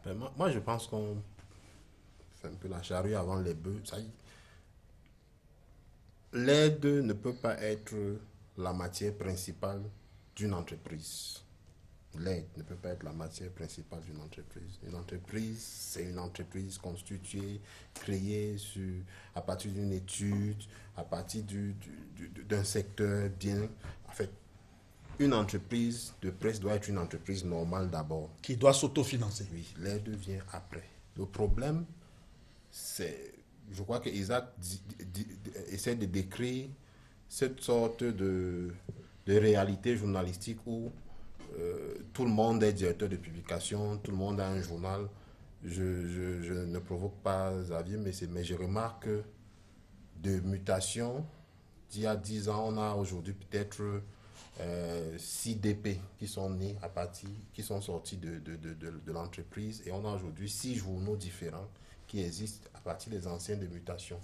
Ben, moi, je pense qu'on fait un peu la charrue avant les bœufs. Ça y est. L'aide ne peut pas être la matière principale d'une entreprise. L'aide ne peut pas être la matière principale d'une entreprise. Une entreprise, c'est une entreprise constituée, créée à partir d'une étude, à partir d'un secteur bien. En fait, une entreprise de presse doit être une entreprise normale d'abord. Qui doit s'autofinancer. Oui, l'aide vient après. Le problème, c'est, je crois que Isaac essaie de décrire cette sorte de réalité journalistique où tout le monde est directeur de publication, tout le monde a un journal. Je ne provoque pas Xavier, mais je remarque que de mutation, d'il y a 10 ans, on a aujourd'hui peut-être 6 DP qui sont nés qui sont sortis de l'entreprise, et on a aujourd'hui 6 journaux différents qui existent à partir des anciens de mutation.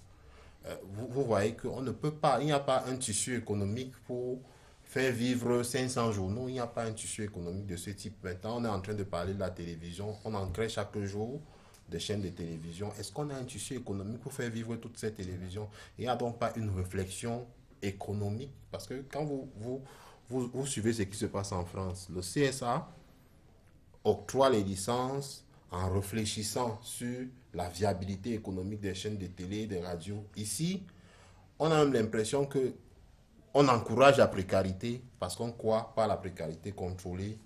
Vous voyez qu'on ne peut pas, il n'y a pas un tissu économique pour faire vivre 500 journaux, il n'y a pas un tissu économique de ce type. Maintenant, on est en train de parler de la télévision, on en crée chaque jour des chaînes de télévision. Est-ce qu'on a un tissu économique pour faire vivre toutes ces télévisions? Il n'y a donc pas une réflexion économique, parce que quand vous suivez ce qui se passe en France, le CSA octroie les licences en réfléchissant sur la viabilité économique des chaînes de télé, des radios. Ici, on a même l'impression que on encourage la précarité parce qu'on croit pas la précarité contrôler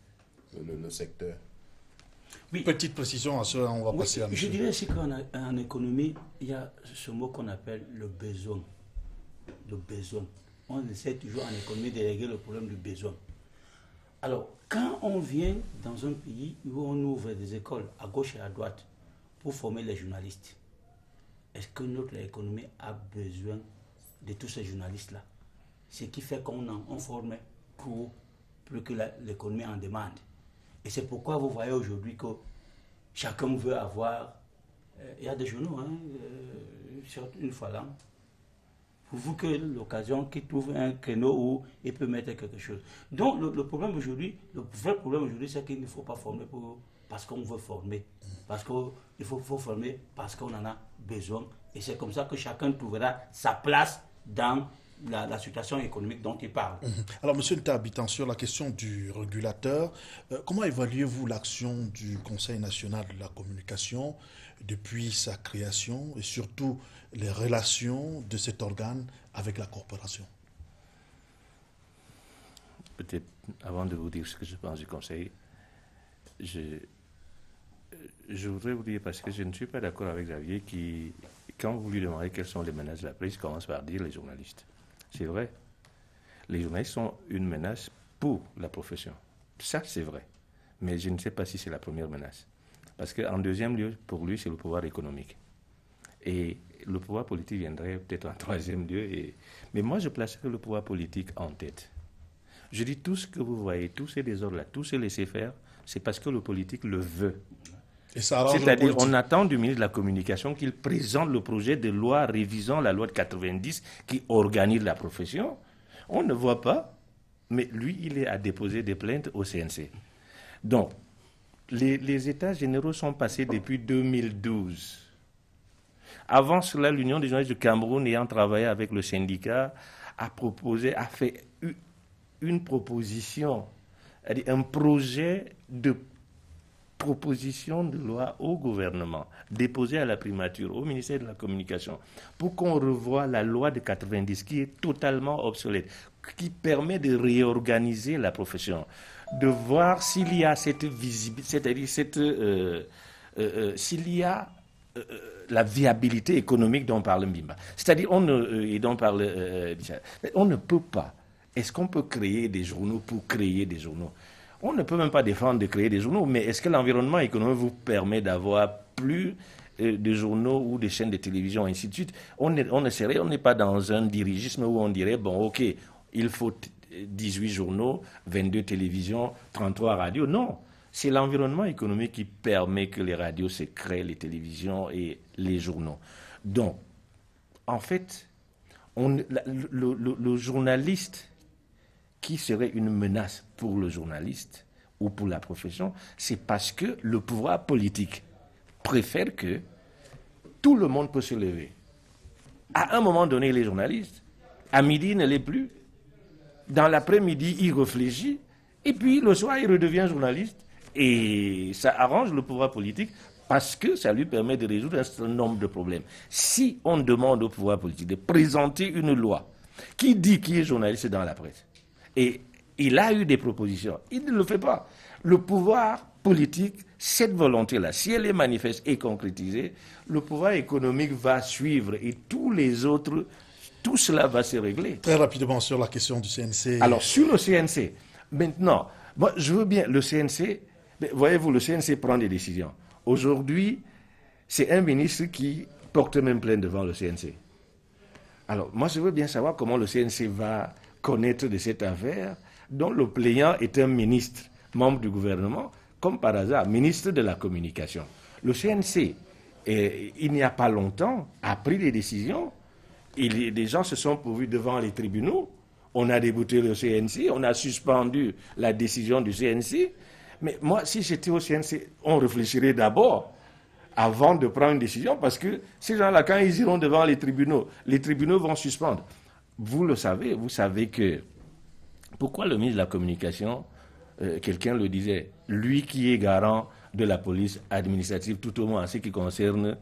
le secteur. Oui. Petite précision à cela, on va passer à monsieur. Je dirais aussi qu'en économie, il y a ce mot qu'on appelle le besoin. Le besoin. On essaie toujours en économie de régler le problème du besoin. Alors, quand on vient dans un pays où on ouvre des écoles à gauche et à droite pour former les journalistes, est-ce que notre économie a besoin de tous ces journalistes-là? Ce qui fait qu'on forme pour plus que l'économie en demande. Et c'est pourquoi vous voyez aujourd'hui que chacun veut avoir... Il y a des journaux, une fois là, pour vous que l'occasion qui trouve un créneau où il peut mettre quelque chose. Donc le problème aujourd'hui, le vrai problème aujourd'hui, c'est qu'il ne faut pas former parce qu'on veut former. Parce qu'il faut former parce qu'on en a besoin. Et c'est comme ça que chacun trouvera sa place dans la situation économique dont il parle. Alors, M. Ntahabitan, sur la question du régulateur, comment évaluez-vous l'action du Conseil national de la communication depuis sa création et surtout les relations de cet organe avec la corporation? Peut-être, avant de vous dire ce que je pense du Conseil, je voudrais vous dire, parce que je ne suis pas d'accord avec Xavier qui, quand vous lui demandez quelles sont les menaces de la presse, commence par dire les journalistes. C'est vrai. Les journalistes sont une menace pour la profession. Ça, c'est vrai. Mais je ne sais pas si c'est la première menace. Parce qu'en deuxième lieu, pour lui, c'est le pouvoir économique. Et le pouvoir politique viendrait peut-être en troisième lieu. Mais moi, je placerais le pouvoir politique en tête. Je dis tout ce que vous voyez, tous ces désordres-là, tous ces laissés-faire, c'est parce que le politique le veut. C'est-à-dire, on attend du ministre de la Communication qu'il présente le projet de loi révisant la loi de 90 qui organise la profession. On ne voit pas, mais lui, il est à déposer des plaintes au CNC. Donc, les États généraux sont passés depuis 2012. Avant cela, l'Union des journalistes du Cameroun, ayant travaillé avec le syndicat, a fait une proposition, un projet de proposition de loi au gouvernement, déposée à la primature, au ministère de la Communication, pour qu'on revoie la loi de 90 qui est totalement obsolète, qui permet de réorganiser la profession, de voir s'il y a cette visibilité, c'est-à-dire s'il y a la viabilité économique dont parle Mbimba. C'est-à-dire, on ne peut pas. Est-ce qu'on peut créer des journaux pour créer des journaux? On ne peut même pas défendre de créer des journaux, mais est-ce que l'environnement économique vous permet d'avoir plus de journaux ou de chaînes de télévision, ainsi de suite? On n'est pas dans un dirigisme où on dirait, bon, ok, il faut 18 journaux, 22 télévisions, 33 radios. Non, c'est l'environnement économique qui permet que les radios se créent, les télévisions et les journaux. Donc, en fait, le journaliste qui serait une menace pour le journaliste ou pour la profession, c'est parce que le pouvoir politique préfère que tout le monde peut se lever. À un moment donné, les journalistes, à midi, il ne l'est plus. Dans l'après-midi, il réfléchit Et puis le soir, il redevient journaliste et ça arrange le pouvoir politique parce que ça lui permet de résoudre un certain nombre de problèmes. Si on demande au pouvoir politique de présenter une loi qui dit qui est journaliste dans la presse, et il a eu des propositions, il ne le fait pas. Le pouvoir politique, cette volonté-là, si elle est manifeste et concrétisée, le pouvoir économique va suivre et tous les autres, tout cela va se régler. Très rapidement sur la question du CNC. Alors, sur le CNC, maintenant, moi, je veux bien, le CNC, voyez-vous, le CNC prend des décisions. Aujourd'hui, c'est un ministre qui porte même plainte devant le CNC. Alors, moi, je veux bien savoir comment le CNC va connaître de cette affaire dont le plaignant est un ministre, membre du gouvernement, comme par hasard, ministre de la Communication. Le CNC, il n'y a pas longtemps, a pris des décisions. Des gens se sont pourvus devant les tribunaux. On a débouté le CNC, on a suspendu la décision du CNC. Mais moi, si j'étais au CNC, on réfléchirait d'abord avant de prendre une décision, parce que ces gens-là, quand ils iront devant les tribunaux vont suspendre. Vous savez que... Pourquoi le ministre de la Communication, quelqu'un le disait, lui qui est garant de la police administrative, tout au moins en ce qui concerne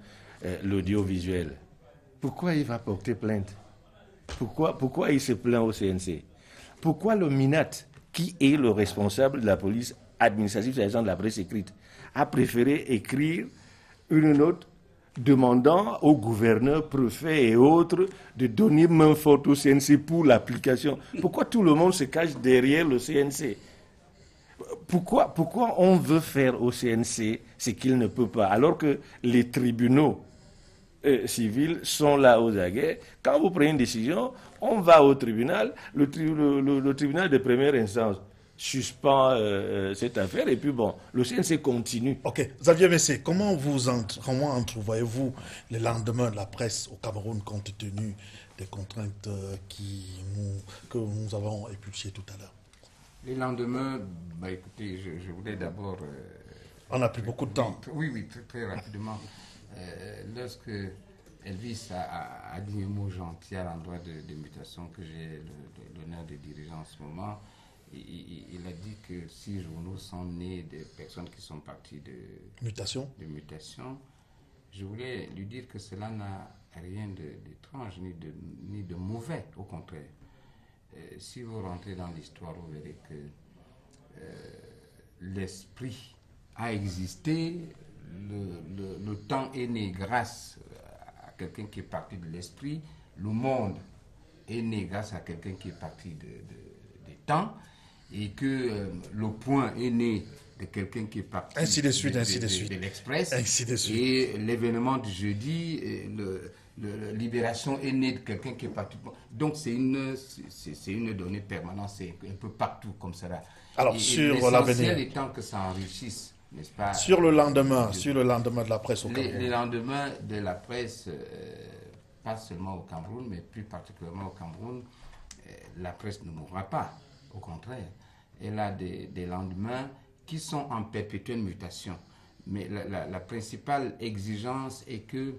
l'audiovisuel, pourquoi il va porter plainte? Pourquoi il se plaint au CNC? Pourquoi le MINAT, qui est le responsable de la police administrative, agent de la presse écrite, a préféré écrire une note demandant aux gouverneurs, préfets et autres de donner main forte au CNC pour l'application? Pourquoi tout le monde se cache derrière le CNC? Pourquoi on veut faire au CNC ce qu'il ne peut pas, alors que les tribunaux civils sont là aux aguets? Quand vous prenez une décision, on va au tribunal, le tribunal de première instance suspend cette affaire et puis bon, le CNC continue. Ok, Xavier Messé, comment entrevoyez-vous le lendemain de la presse au Cameroun compte tenu des contraintes que nous avons épluchées tout à l'heure? Les lendemains, écoutez, je voulais d'abord... on n'a plus beaucoup de temps. Oui, très rapidement. Lorsque Elvis a dit un mot gentil à l'endroit de mutation que j'ai l'honneur de diriger en ce moment, il a dit que 6 journaux sont nés de personnes qui sont parties de mutation. Je voulais lui dire que cela n'a rien d'étrange ni de mauvais, au contraire. Si vous rentrez dans l'histoire, vous verrez que l'esprit a existé, le temps est né grâce à quelqu'un qui est parti de l'esprit, le monde est né grâce à quelqu'un qui est parti des temps, et que le point est né de quelqu'un qui est parti de l'Express, et l'événement du jeudi, la libération est née de quelqu'un qui est parti. Donc c'est une donnée permanente, c'est un peu partout comme cela. Alors sur l'avenir, l'essentiel étant que ça enrichisse, n'est-ce pas? Sur le lendemain de la presse au Cameroun. Les lendemains de la presse, pas seulement au Cameroun, mais plus particulièrement au Cameroun, la presse ne mourra pas. Au contraire, elle a des lendemains qui sont en perpétuelle mutation. Mais la principale exigence est que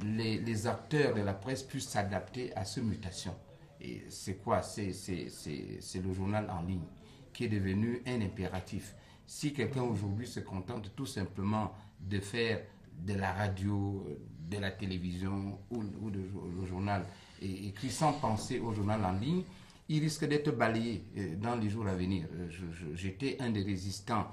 les acteurs de la presse puissent s'adapter à ces mutations. Et c'est quoi? C'est le journal en ligne qui est devenu un impératif. Si quelqu'un aujourd'hui se contente tout simplement de faire de la radio, de la télévision ou le journal écrit sans penser au journal en ligne, il risque d'être balayé dans les jours à venir. J'étais un des résistants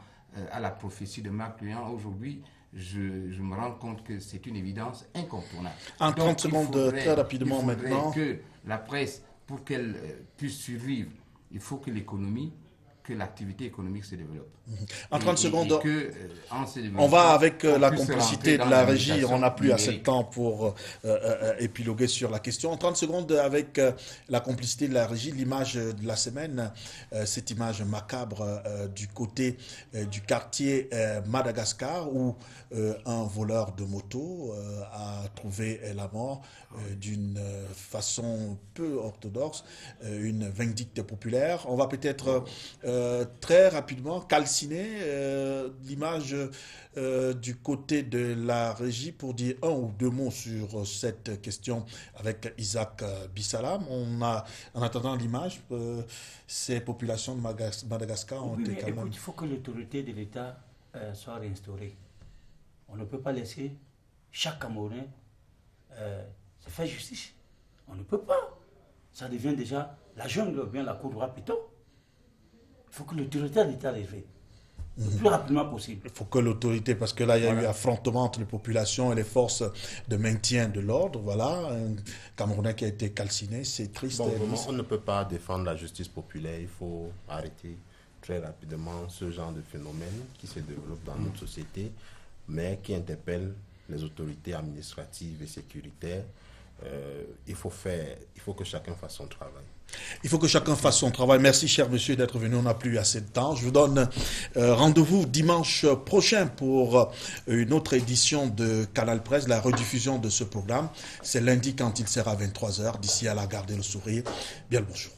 à la prophétie de Marc Twain. Aujourd'hui, je me rends compte que c'est une évidence incontournable. En 30 secondes, très rapidement maintenant. Que la presse, pour qu'elle puisse survivre, il faut que l'activité économique se développe. En 30 secondes, on va avec la complicité de la régie, on n'a plus assez de temps pour épiloguer sur la question. En 30 secondes, avec la complicité de la régie, l'image de la semaine, cette image macabre du côté du quartier Madagascar, où un voleur de moto a trouvé la mort d'une façon peu orthodoxe, une vindicte populaire. On va peut-être très rapidement calciner l'image du côté de la régie pour dire un ou deux mots sur cette question avec Isaac Bissalam. En attendant l'image, ces populations de Madagascar ont été quand même... Il faut que l'autorité de l'État soit réinstaurée. On ne peut pas laisser chaque Camerounais se faire justice. On ne peut pas. Ça devient déjà la jungle ou bien la cour de roi Piton. Il faut que l'autorité de l'État les fait. Le plus rapidement possible. Il faut que l'autorité, parce que là, il y a eu affrontement entre les populations et les forces de maintien de l'ordre. Voilà, un Camerounais qui a été calciné, c'est triste. Bon, vraiment, on ne peut pas défendre la justice populaire. Il faut arrêter très rapidement ce genre de phénomène qui se développe dans notre société, mais qui interpelle les autorités administratives et sécuritaires. Il faut que chacun fasse son travail. Il faut que chacun fasse son travail. Merci, cher monsieur, d'être venu. On n'a plus assez de temps. Je vous donne rendez-vous dimanche prochain pour une autre édition de Canal Presse, la rediffusion de ce programme. C'est lundi quand il sera à 23h. D'ici à là, gardez le sourire. Bien le bonjour.